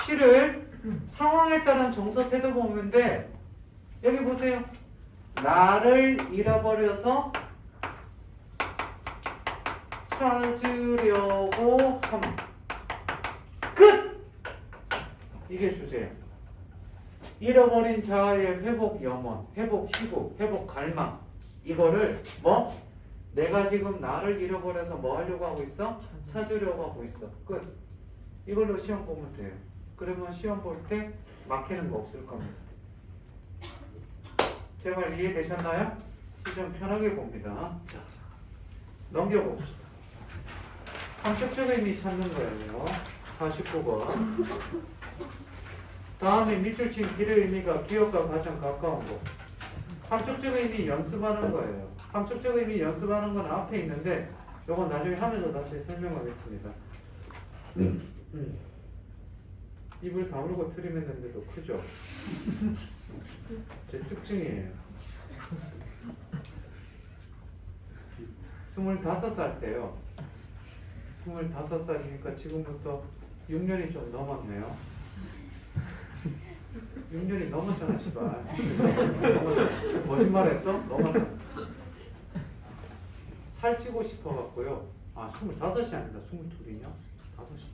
시를 상황에 따른 정서 태도 보면 돼. 여기 보세요. 나를 잃어버려서 찾으려고 함. 끝! 이게 주제예요. 잃어버린 자아의 회복 염원, 회복 희구, 회복 갈망. 이거를 뭐? 내가 지금 나를 잃어버려서 뭐 하려고 하고 있어? 찾으려고 하고 있어. 끝. 이걸로 시험 보면 돼요. 그러면 시험 볼 때 막히는 거 없을 겁니다. 제 말 이해되셨나요? 시점 편하게 봅니다. 자, 넘겨봅시다. 상식적 의미 찾는 거예요. 49번. 다음에 밑줄 친 길의 의미가 기억과 가장 가까운 거. 상식적 의미 연습하는 거예요. 상식적 의미 연습하는 건 앞에 있는데 이건 나중에 하면서 다시 설명하겠습니다. 입을 다물고 트림했는데도 크죠? 제 특징이에요. 25살 때요. 25살이니까 지금부터 6년이 좀 넘었네요. 6년이 넘었잖아, 씨발. 거짓말했어? 넘었잖아. 살찌고 싶어갖고요. 아, 25이 아니다. 22이냐? 5시.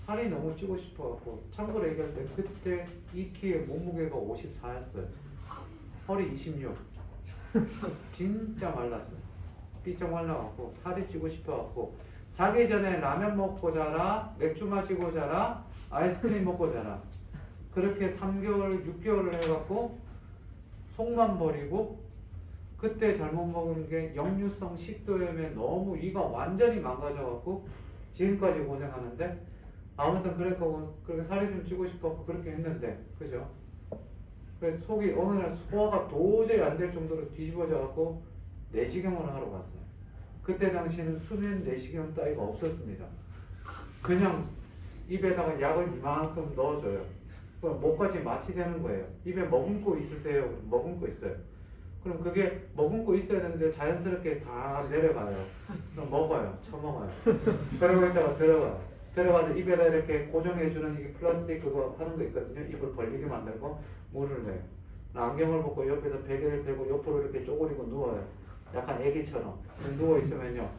살이 너무 찌고 싶어갖고. 참고로 얘기할 때 그때 이 키에 몸무게가 54였어요. 허리 26. 진짜 말랐어요. 삐쩍 말라갖고 살이 찌고 싶어갖고 자기 전에 라면 먹고 자라, 맥주 마시고 자라, 아이스크림 먹고 자라. 그렇게 3개월, 6개월을 해갖고 속만 버리고 그때 잘못 먹은 게 역류성 식도염에 너무 위가 완전히 망가져갖고 지금까지 고생하는데 아무튼 그렇게 살이 좀 찌고 싶었고 그렇게 했는데 그죠? 그래서 속이 어느 날 소화가 도저히 안 될 정도로 뒤집어져갖고 내시경을 하러 갔어요. 그때 당시에는 수면 내시경 따위가 없었습니다. 그냥 입에다가 약을 이만큼 넣어줘요. 그럼 목까지 마취되는 거예요. 입에 머금고 있으세요? 그럼 머금고 있어요. 그럼 그게 머금고 있어야 되는데 자연스럽게 다 내려가요. 그럼 먹어요. 처먹어요. 그러고 있다가 들어가요. 들어가서 입에다 이렇게 고정해주는 이 플라스틱 그거 하는 거 있거든요. 입을 벌리게 만들고 물을 내요. 안경을 벗고 옆에다 베개를 대고 옆으로 이렇게 쪼그리고 누워요. 약간 애기처럼 누워있으면요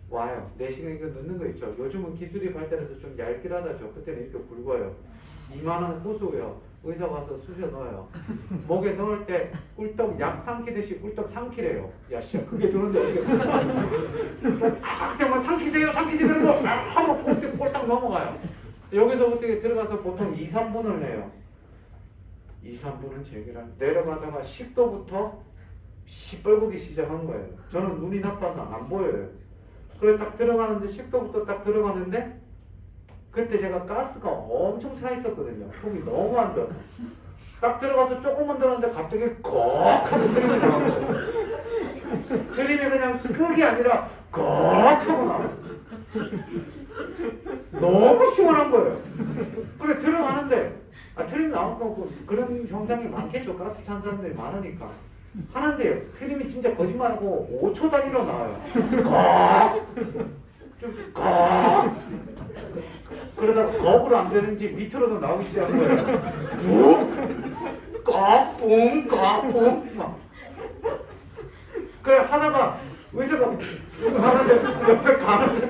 와요. 내시경 이거 넣는 거 있죠. 요즘은 기술이 발달해서 좀 얇긴 하다죠. 그때는 이렇게 굵어요. 이만한 호수요. 의사 가서 쑤셔 넣어요. 목에 넣을 때 꿀떡 약 삼키듯이 꿀떡 삼키래요. 야 씨, 그게 드는데 어떻게 정말 삼키세요 그러고 하고 꿀떡 넘어가요. 여기서부터 들어가서 보통 2, 3분을 해요. 2, 3분은 제기란 내려가다가 10도부터 시뻘겋게 시작한 거예요. 저는 눈이 나빠서 안 보여요. 그래 딱 들어가는데 10도부터 딱 들어가는데 그때 제가 가스가 엄청 차 있었거든요. 속이 너무 안 좋아서 딱 들어가서 조금만 들었는데 갑자기 꺽 하고 트림이 나온 거예요. 트림이 그냥 끄기 아니라 꺽 하고 나와요. 너무 시원한 거예요. 그래 들어가는데 트림 나올 거고 그런 현상이 많겠죠. 가스 찬 사람들이 많으니까 하는데요. 트림이 진짜 거짓말하고 5초 단위로 나와요. 꺽 그러다가 거꾸로 안 되는지 밑으로도 나오기 시작한 거예요. 꺽, 뿡 막. 그래 하다가 의사가 하는데 옆에 가면서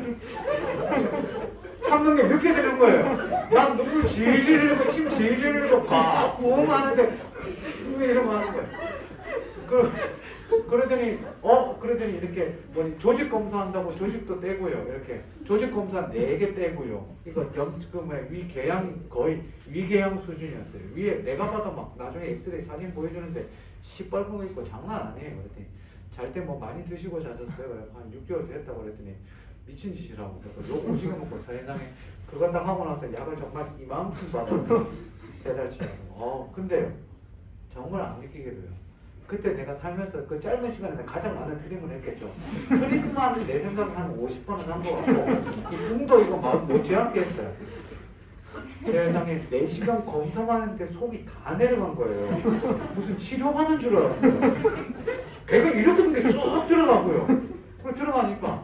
참는 게 느껴지는 거예요. 난 눈물 질질 흘리고 침 질질 흘리고 꺽, 하는데 왜 이러고 하는 거예요. 그러더니 이렇게 조직 검사한다고 조직도 떼고요. 이렇게 조직 검사 4개 떼고요. 이거 위 궤양이 거의 위궤양 수준이었어요. 위에 내가 봐도 막 나중에 엑스레이 사진 보여주는데 시뻘건 거 있고 장난 아니에요. 그랬더니 잘 때 뭐 많이 드시고 자셨어요. 한 6개월 됐다고 그랬더니 미친 짓이라고. 그래서 요 오징어 먹고 세상에 그거 딱 하고 나서 약을 정말 이만큼 받았어요. 3달치라고. 근데요 정말 안 믿기게 돼요. 그때 내가 살면서 그 짧은 시간에 가장 많은 트림을 했겠죠. 트림만 내 생각에 한 50번은 한 거 같고 이 붕도 이거 막 못지않게 했어요. 세상에 4시간 검사만 했는데 속이 다 내려간 거예요. 무슨 치료받는 줄 알았어요. 배가 이렇게 된 게 쑥 들어가고요. 그리고 들어가니까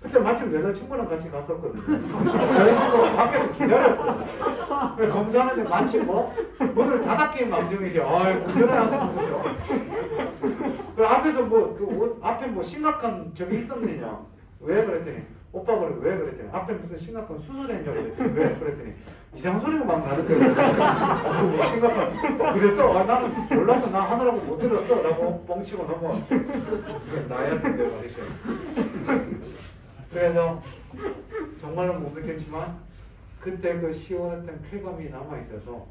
그때 마침 여자친구랑 같이 갔었거든요. 여자친구가 밖에서 기다렸어요. 검사하는데 마침 문을 닫았기에 망정이지. 운전을 하시는 거죠. 그 앞에서 앞에 심각한 적이 있었느냐. 왜 그랬더니 오빠 그래 왜 그랬더니 앞에 무슨 심각한 수술한 줄 알았더니 왜 그랬더니 이상한 소리가 막 나는 거예요. 뭐 심각한 그래서 나는 몰라서 나 하느라고 못 들었어 라고 뻥치고 넘어왔죠. 나였는데 말이죠. 그래서 정말로 못 느꼈지만 그때 그 시원했던 쾌감이 남아있어서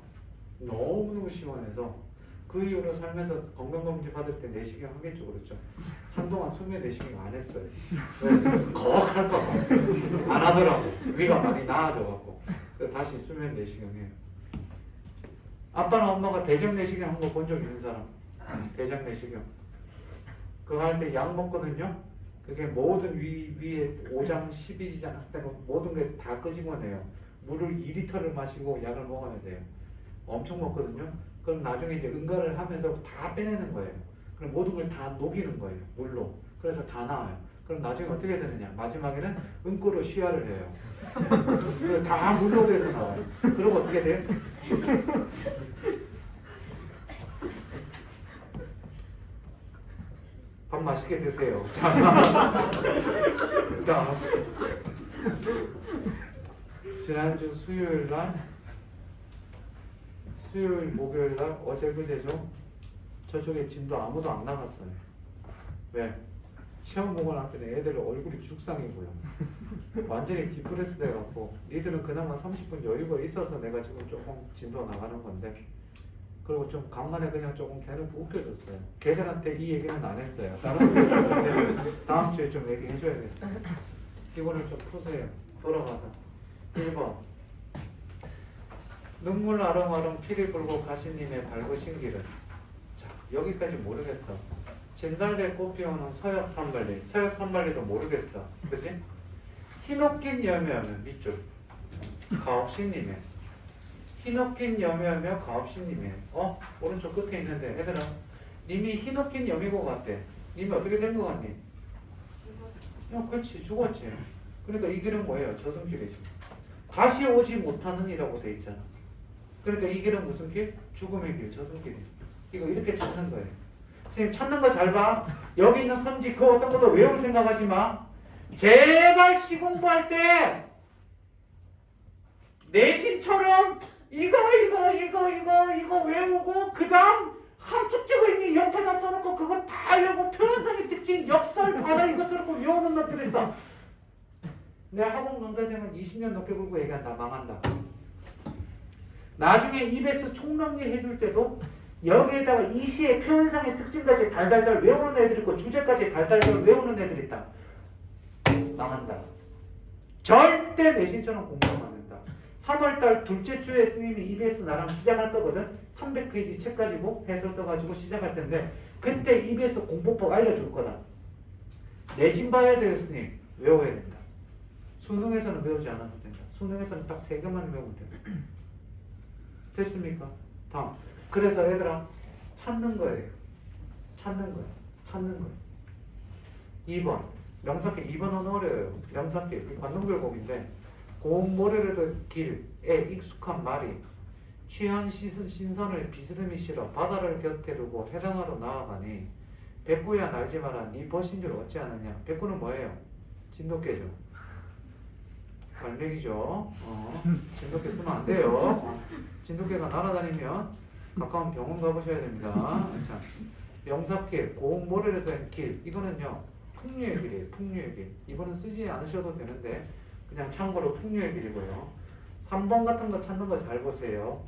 너무너무 시원해서 그 이후로 살면서 건강검진 받을 때 내시경 하겠죠. 그렇죠. 한동안 수면 내시경 안 했어요. 꺽 할까봐 안 하더라고. 위가 많이 나아져갖고 그래서 다시 수면 내시경 해요. 아빠나 엄마가 대장 내시경 한 거 본 적 있는 사람? 대장 내시경 그거 할 때 약 먹거든요. 그게 모든 위에 5장 12지장 모든 게 다 끄집어내요. 물을 2리터를 마시고 약을 먹어야 돼요. 엄청 먹거든요. 그럼 나중에 이제 응가를 하면서 다 빼내는 거예요. 그럼 모든 걸 다 녹이는 거예요. 물로. 그래서 다 나와요. 그럼 나중에 어떻게 되느냐? 마지막에는 은꼬로 시야를 해요. 다 물로드에서 나와요. 그럼 어떻게 돼요? 밥 맛있게 드세요. 자, 다음. 지난주 수요일 목요일 날 어제 그제죠? 저쪽에 진도 아무도 안 나갔어요. 왜? 시험 보고 났더니 애들 얼굴이 죽상해 보여. 완전히 디프레스 돼갖고 니들은 그나마 30분 여유가 있어서 내가 지금 조금 진도 나가는 건데 그리고 좀 간만에 그냥 조금 대놓고 웃겨줬어요. 걔들한테 이 얘기는 안 했어요. 다른 분들한테 다음 주에 좀 얘기해줘야겠어요. 이거를 좀 푸세요. 돌아가서 1번 눈물 아렁아렁 피를 불고 가시님의 밟으신 길은 자 여기까지 모르겠어. 진달래 꽃 피우는 서역 산발리 서역 산발리도 모르겠어. 그치? 흰옷긴 여매하면 밑줄 가업신님의 흰옷긴 여매하며 가업신님의 오른쪽 끝에 있는데 얘들아 님이 흰옷긴 여미고 같대. 님이 어떻게 된 거 같니? 그렇지 죽었지. 그러니까 이 길은 뭐예요? 저승길이지. 다시 오지 못하는 이라고 돼 있잖아. 그러니까 이 길은 무슨 길? 죽음의 길, 저승길이. 이거 이렇게 찾는 거예요. 선생님 찾는 거 잘 봐. 여기 있는 선지 그 어떤 것도 외울 생각하지 마. 제발 시공부할 때 내신처럼 이거 외우고 그 다음 함축 적어 있니 옆에다 써놓고 그거 다 외우고 표현상의 특징, 역설, 반어 이거 써놓고 외우는 놈들 있어. 내 학원 강사생은 20년 넘게 불고 얘기한다. 망한다. 나중에 EBS 총정리 해줄 때도 여기에다가 이 시의 표현상의 특징까지 달달달 외우는 애들 있고 주제까지 달달달 외우는 애들 있다. 망한다. 절대 내신처럼 공부하면 안 된다. 3월달 둘째 주에 스님이 EBS 나랑 시작할 거거든. 300페이지 책 가지고 해설 써가지고 시작할 텐데 그때 EBS 공부법 알려줄 거다. 내신 봐야 돼요. 스님. 외워야 된다. 수능에서는 외우지 않아도 된다. 수능에서는 딱 3개만 외우면 된다. 됐습니까? 다음. 그래서 얘들아 찾는 거예요. 찾는 거예요. 2번 명사길 2번은 어려워요. 명사길 관동별곡인데 고모래라도 길에 익숙한 말이 취한 신선을 비스듬히 실어 바다를 곁에 두고 해당하러 나아가니 백구야 날지 마라 네 벗인 줄 어찌 아느냐. 백구는 뭐예요? 진돗개죠. 갈매기죠. 진돗개 쓰면 안 돼요. 진돗개가 날아다니면 가까운 병원 가보셔야 됩니다. 자, 명사길, 고모래로 된 길. 이거는요, 풍류의 길이에요. 풍류의 길. 이거는 쓰지 않으셔도 되는데 그냥 참고로 풍류의 길이고요. 3번 같은 거 찾는 거 잘 보세요.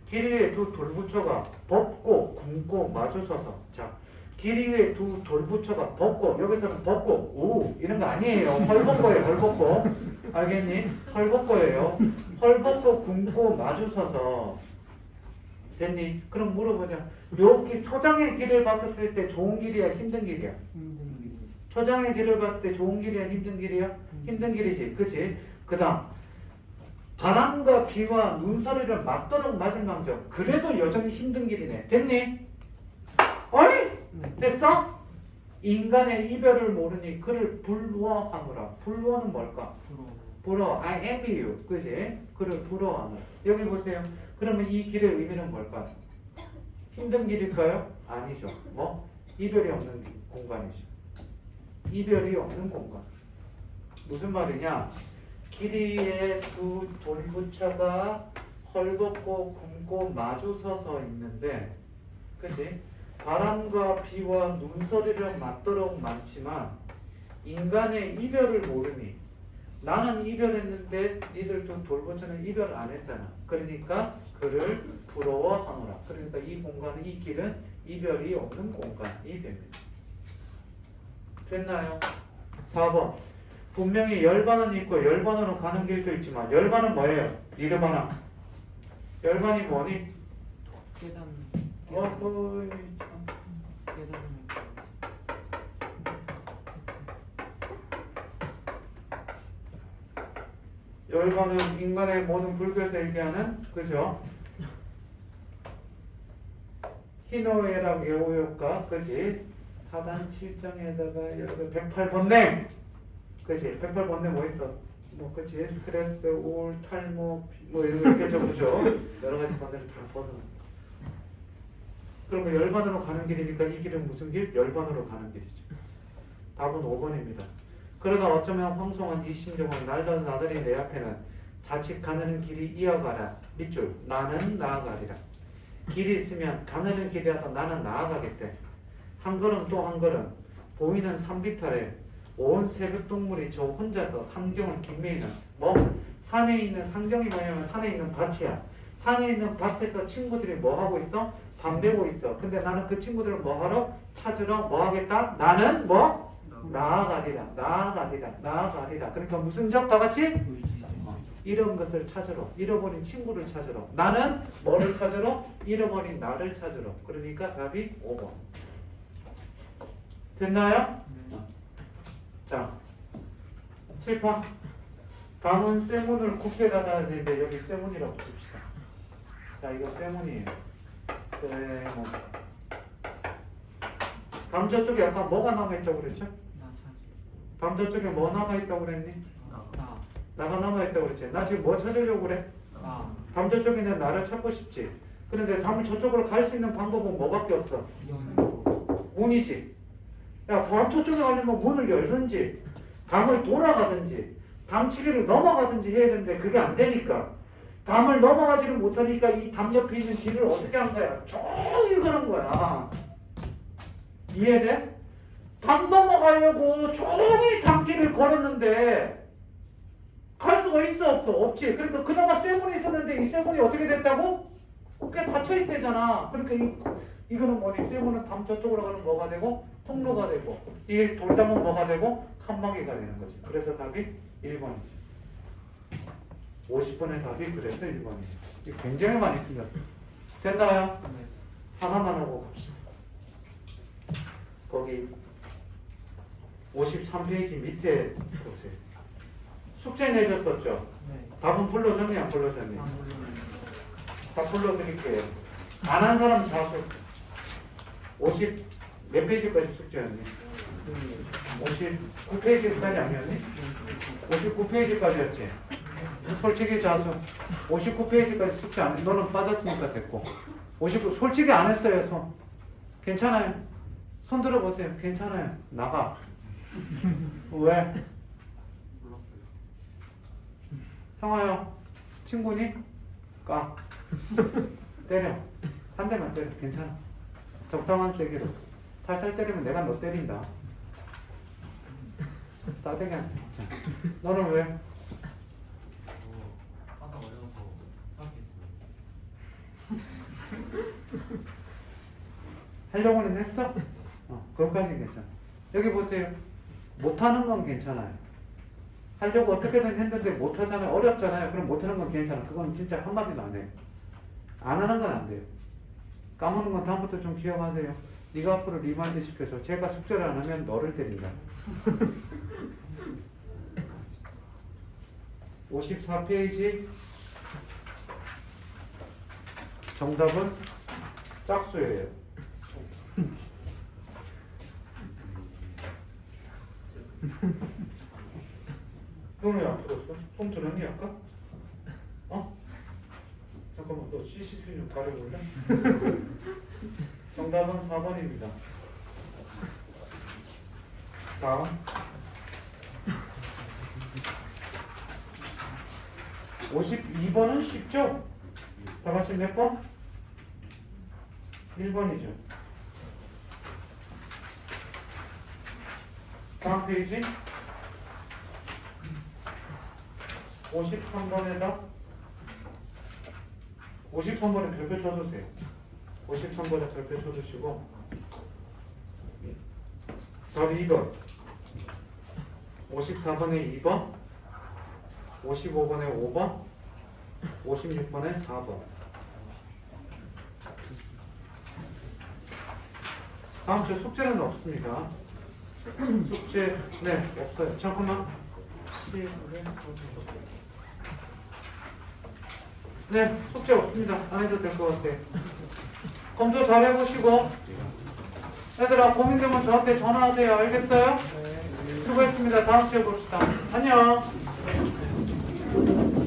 길 위에 두 돌부처가 벗고 굶고 마주서서. 자, 길 위에 두 돌부처가 벗고, 여기서는 벗고 이런 거 아니에요. 헐벗고예요. 헐벗고. 알겠니? 헐벗고예요. 헐벗고 굶고 마주서서. 됐니? 그럼 물어보자. 여기 초장의 길을 봤었을 때 좋은 길이야, 힘든 길이야? 힘든 길. 초장의 길을 봤을 때 좋은 길이야, 힘든 길이야? 힘든 길이지, 그치? 그 다음 바람과 비와 눈소리를 맞도록 맞을망정 그래도 여전히 힘든 길이네. 됐니? 어이? 됐어? 인간의 이별을 모르니 그를 부러워하노라. 부러워는 뭘까? 부러워. I envy you. 그지? 그를 부러워하노라. 여기 보세요. 그러면 이 길의 의미는 뭘까? 힘든 길일까요? 아니죠. 뭐? 이별이 없는 공간이죠. 이별이 없는 공간. 무슨 말이냐? 길 위에 두 돌부처가 헐벗고 굶고 마주서서 있는데, 그치? 바람과 비와 눈소리를 맞도록 많지만 인간의 이별을 모르니 나는 이별했는데 니들도 돌부처는 이별 안 했잖아. 그러니까 그를 부러워하노라. 그러니까 이 공간은, 이 길은 이별이 없는 공간이 됩니다. 됐나요? 4번. 분명히 열반은 있고 열반으로 가는 길도 있지만 열반은 뭐예요? 니르바나. 열반이 뭐니? 계단. 어허이 계단. 열반은 인간의 모든 불교에서 얘기하는, 그죠? 희노애락 애호효과, 그지? 4단 7장에다가 여기 108번뇌. 그치? 108번뇌 뭐 있어? 뭐 그치? 스트레스, 우울, 탈모 뭐 이렇게 적으죠. 여러 가지 번뇌를 다 벗어. 그러면 열반으로 가는 길이니까 이 길은 무슨 길? 열반으로 가는 길이죠. 답은 5번입니다. 그러나 어쩌면 황송한 이 심정은 날던 나들이 내 앞에는 자칫 가는 길이 이어가라. 밑줄 나는 나아가리라. 길이 있으면 가는 길이라도 나는 나아가겠대. 한 걸음 또 한 걸음 보이는 산비탈에 온 새벽동물이 저 혼자서 삼경을 김매이는 뭐? 산에 있는 상경이 뭐냐면 산에 있는 밭이야. 산에 있는 밭에서 친구들이 뭐 하고 있어? 담배고 있어. 근데 나는 그 친구들을 뭐 하러? 찾으러 뭐 하겠다? 나는 뭐? 나아가리라. 나아가리라. 나아가리라. 그러니까 무슨 적 다 같이? 잃은 것을 찾으러, 잃어버린 친구를 찾으러. 나는 뭐를 찾으러? 잃어버린 나를 찾으러. 그러니까 답이 5번. 됐나요? 자, 7번. 다음은 쇠문을 곱게 닫아야 되는데 여기 쇠문이라고 칩시다. 자, 이거 쇠문이에요. 쇠문. 다음 저쪽에 약간 뭐가 남아있다고 그랬죠? 다음 저쪽에 뭐 남아있다고 그랬니? 나가 남아있다고 그랬지. 나 지금 뭐 찾으려고 그래? 다음 저쪽에 있는 나를 찾고 싶지. 그런데 다음 저쪽으로 갈 수 있는 방법은 뭐밖에 없어? 문이지. 야, 다음 저쪽에 가려면 문을 열든지 담을 돌아가든지 담치기를 넘어가든지 해야 되는데 그게 안 되니까 담을 넘어가지를 못하니까 이 담 옆에 있는 길을 어떻게 한 거야? 종일 그런 거야. 이해돼? 담 넘어가려고 종일 담길을 걸었는데 갈 수가 있어 없어? 없지. 그러니까 그나마 쇠문이 있었는데 이 쇠문이 어떻게 됐다고? 그게 닫혀있대잖아. 그러니까 이거는 뭐니? 쇠문은 담 저쪽으로 가는 뭐가 되고 통로가 되고 이 돌담은 뭐가 되고 칸막이가 되는 거지. 그래서 답이 1번이지. 50번의 답이 그래서 1번이지. 이거 굉장히 많이 틀렸어. 됐나요? 하나만 하고 갑시다. 거기 53페이지 밑에 보세요. 숙제 내줬었죠? 답은 불러줬니 안 불러줬니? 다 불러드릴게요. 안 한 사람 자수. 50 몇 페이지까지 숙제였니? 59페이지까지 아니었니? 59페이지까지였지? 솔직히 자수. 59페이지까지 숙제 안 해. 너는 빠졌으니까 됐고. 59 솔직히 안 했어요. 손. 괜찮아요. 손 들어보세요. 괜찮아요. 나가. 왜? 형아요. 친구니? 까. 때려. 한 대만 때려. 괜찮아. 적당한 세기로. 살살 때리면 내가 너 때린다. 싸대기 안 때. 너는 왜? 아까 어려워서 생각했어요. 하려고는 했어? 그것까지는 괜찮아. 여기 보세요. 못하는 건 괜찮아요. 하려고 어떻게든 했는데 못하잖아요. 어렵잖아요. 그럼 못하는 건 괜찮아. 그건 진짜 한마디도 안 해요. 안 하는 건 안 돼요. 까먹는 건 다음부터 좀 기억하세요. 네가 앞으로 리마인드 시켜줘. 제가 숙제를 안 하면 너를 때린다. 54페이지 정답은 짝수예요. 손을 왜 안 풀었어? 손 들었니 아까? 어? 잠깐만 너 CCTV 좀 가려볼래? 정답은 4번입니다. 다음 52번은 쉽죠? 다 같이 몇 번? 1번이죠. 다음 페이지 53번에다 53번에 별표 쳐주세요. 53번에 별표 쳐주시고 답이 2번 54번에 2번 55번에 5번 56번에 4번. 다음 주 숙제는 없습니다. 숙제 네 없어요. 잠깐만. 네 숙제 없습니다. 안 해도 될 것 같아요. 검토 잘 해보시고 얘들아 고민되면 저한테 전화하세요. 알겠어요? 수고했습니다. 다음 주에 봅시다. 안녕.